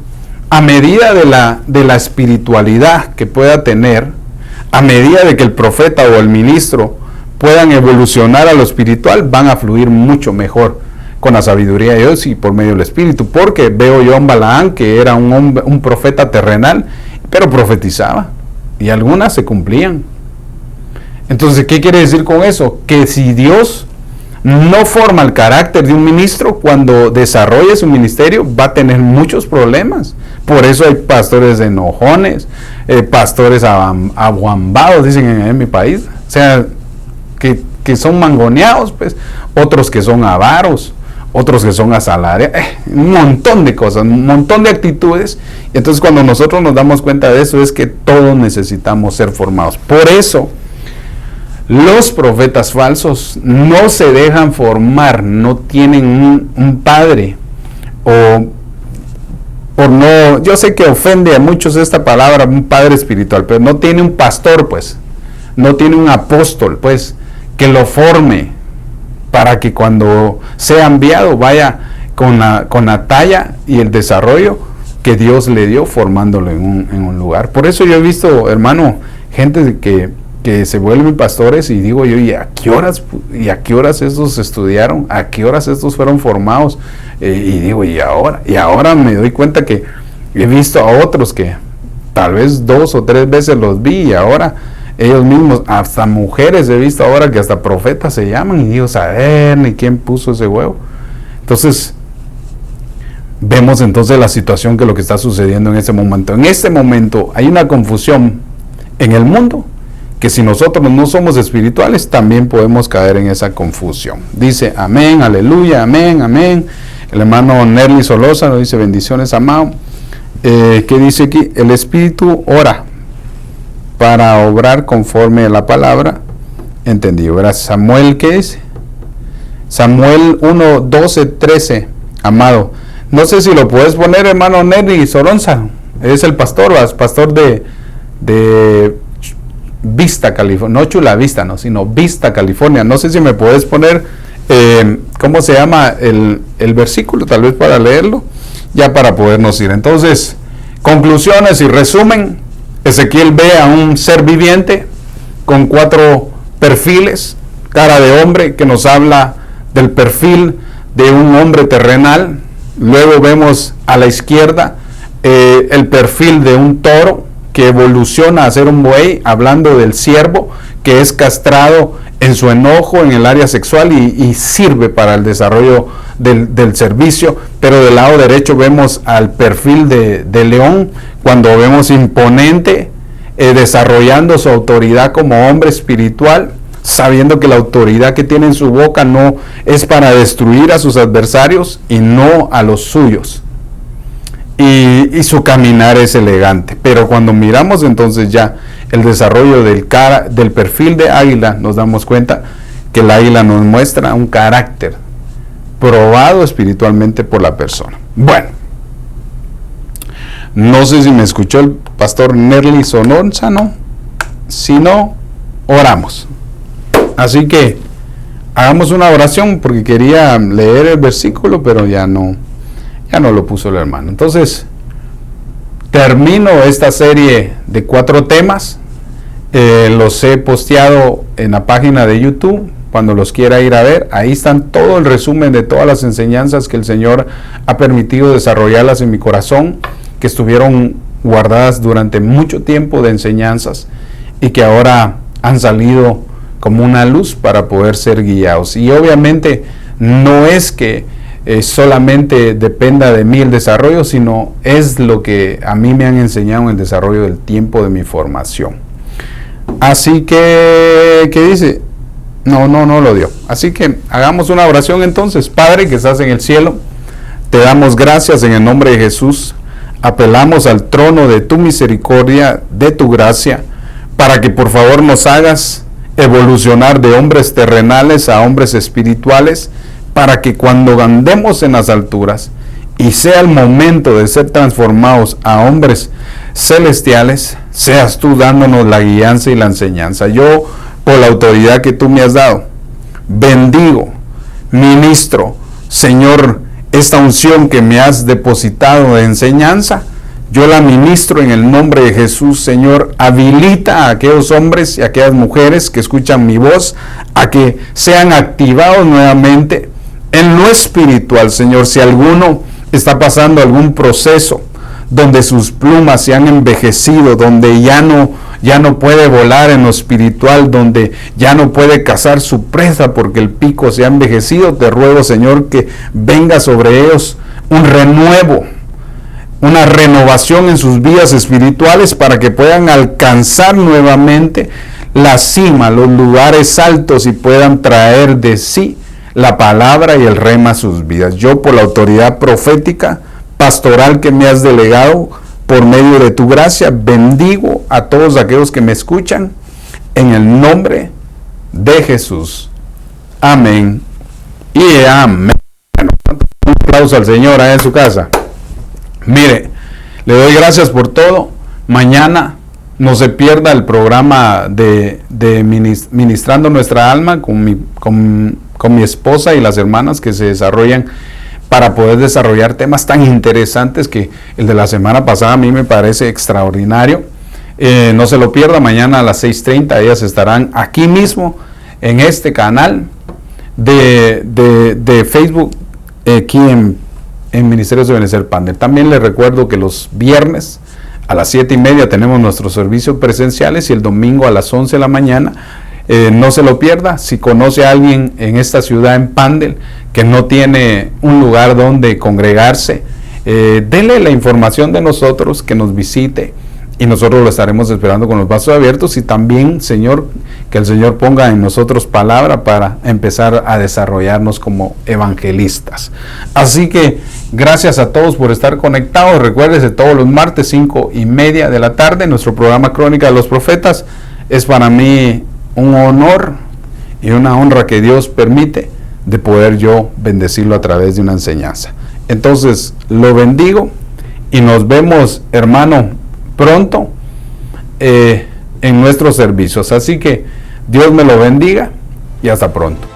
Speaker 1: a medida de la espiritualidad que pueda tener, a medida de que el profeta o el ministro puedan evolucionar a lo espiritual, van a fluir mucho mejor con la sabiduría de Dios y por medio del Espíritu. Porque veo yo a un Balaán que era un profeta terrenal, pero profetizaba y algunas se cumplían. Entonces, ¿qué quiere decir con eso? Que si Dios no forma el carácter de un ministro, cuando desarrolle su ministerio va a tener muchos problemas. Por eso hay pastores enojones, pastores aguambados, dicen en mi país, o sea, que son mangoneados, pues, otros que son avaros, otros que son asalariados, un montón de cosas, un montón de actitudes. Y entonces cuando nosotros nos damos cuenta de eso, es que todos necesitamos ser formados. Por eso los profetas falsos no se dejan formar, no tienen un padre, o por no, yo sé que ofende a muchos esta palabra, un padre espiritual, pero no tiene un pastor, pues, no tiene un apóstol, pues, que lo forme para que cuando sea enviado vaya con la talla y el desarrollo que Dios le dio, formándolo en un lugar. Por eso yo he visto, hermano, gente que se vuelven pastores, y digo yo, ¿y a qué horas estos estudiaron? ¿A qué horas estos fueron formados? Y digo, ¿y ahora me doy cuenta que he visto a otros que tal vez 2 o 3 veces los vi, y ahora ellos mismos, hasta mujeres he visto ahora que hasta profetas se llaman, y digo, saber ni quién puso ese huevo. Entonces vemos entonces la situación, que lo que está sucediendo en este momento. En este momento hay una confusión en el mundo, que si nosotros no somos espirituales, también podemos caer en esa confusión. Dice, amén, aleluya, amén, amén. El hermano Nerly Solórzano dice, bendiciones, amado. ¿Qué dice aquí? El Espíritu ora para obrar conforme a la palabra. Entendido. Verás, Samuel, ¿qué dice? Samuel 1, 12, 13, amado. No sé si lo puedes poner, hermano Nerly Solórzano. Es el pastor, pastor de Vista, California, no Chula Vista, no, sino Vista, California. No sé si me puedes poner, ¿cómo se llama el versículo? Tal vez para leerlo, ya para podernos ir. Entonces, conclusiones y resumen. Ezequiel ve a un ser viviente con 4 perfiles, cara de hombre, que nos habla del perfil de un hombre terrenal. Luego vemos a la izquierda el perfil de un toro, que evoluciona a ser un buey, hablando del siervo, que es castrado en su enojo en el área sexual y sirve para el desarrollo del servicio. Pero del lado derecho vemos al perfil de león, cuando vemos imponente, desarrollando su autoridad como hombre espiritual, sabiendo que la autoridad que tiene en su boca no es para destruir a sus adversarios y no a los suyos. Y su caminar es elegante. Pero cuando miramos entonces ya el desarrollo del perfil de águila, nos damos cuenta que el águila nos muestra un carácter probado espiritualmente por la persona. Bueno, no sé si me escuchó el pastor Nerly Solórzano. Si no, oramos. Así que hagamos una oración, porque quería leer el versículo, pero ya no lo puso el hermano. Entonces, termino esta serie de 4 temas. Los he posteado en la página de YouTube, cuando los quiera ir a ver. Ahí están todo el resumen de todas las enseñanzas que el Señor ha permitido desarrollarlas en mi corazón, que estuvieron guardadas durante mucho tiempo de enseñanzas, y que ahora han salido como una luz para poder ser guiados. Y obviamente no es que solamente dependa de mí el desarrollo, sino es lo que a mí me han enseñado en el desarrollo del tiempo de mi formación. Así que, ¿qué dice? No lo dio. Así que hagamos una oración entonces. Padre que estás en el cielo, te damos gracias en el nombre de Jesús. Apelamos al trono de tu misericordia, de tu gracia, para que por favor nos hagas evolucionar de hombres terrenales a hombres espirituales, para que cuando andemos en las alturas y sea el momento de ser transformados a hombres celestiales, seas tú dándonos la guianza y la enseñanza. Yo, por la autoridad que tú me has dado, bendigo, ministro, Señor, esta unción que me has depositado de enseñanza. Yo la ministro en el nombre de Jesús, Señor. Habilita a aquellos hombres y a aquellas mujeres que escuchan mi voz a que sean activados nuevamente en lo espiritual, Señor. Si alguno está pasando algún proceso donde sus plumas se han envejecido, donde ya no puede volar en lo espiritual, donde ya no puede cazar su presa porque el pico se ha envejecido. Te ruego, Señor, que venga sobre ellos un renuevo, una renovación en sus vidas espirituales para que puedan alcanzar nuevamente la cima, los lugares altos, y puedan traer de sí la palabra y el rema a sus vidas. Yo, por la autoridad profética, pastoral que me has delegado por medio de tu gracia, bendigo a todos aquellos que me escuchan en el nombre de Jesús. Amén y amén. Un aplauso al Señor allá en su casa. Mire, le doy gracias por todo. Mañana no se pierda el programa de Ministrando Nuestra Alma con mi esposa y las hermanas que se desarrollan para poder desarrollar temas tan interesantes, que el de la semana pasada a mí me parece extraordinario. No se lo pierda, mañana a las 6:30 ellas estarán aquí mismo en este canal de Facebook, aquí en Ministerios de Ebenezer Pandel. También les recuerdo que los viernes a las 7:30 tenemos nuestros servicios presenciales, y el domingo a las 11 de la mañana. No se lo pierda. Si conoce a alguien en esta ciudad, en Pandel, que no tiene un lugar donde congregarse, denle la información de nosotros, que nos visite, y nosotros lo estaremos esperando con los brazos abiertos. Y también, Señor, que el Señor ponga en nosotros palabra para empezar a desarrollarnos como evangelistas. Así que gracias a todos por estar conectados. Recuérdese, todos los martes 5:30 de la tarde, nuestro programa Crónica de los Profetas. Es para mí un honor y una honra que Dios permite de poder yo bendecirlo a través de una enseñanza. Entonces, lo bendigo y nos vemos, hermano, pronto en nuestros servicios. Así que Dios me lo bendiga y hasta pronto.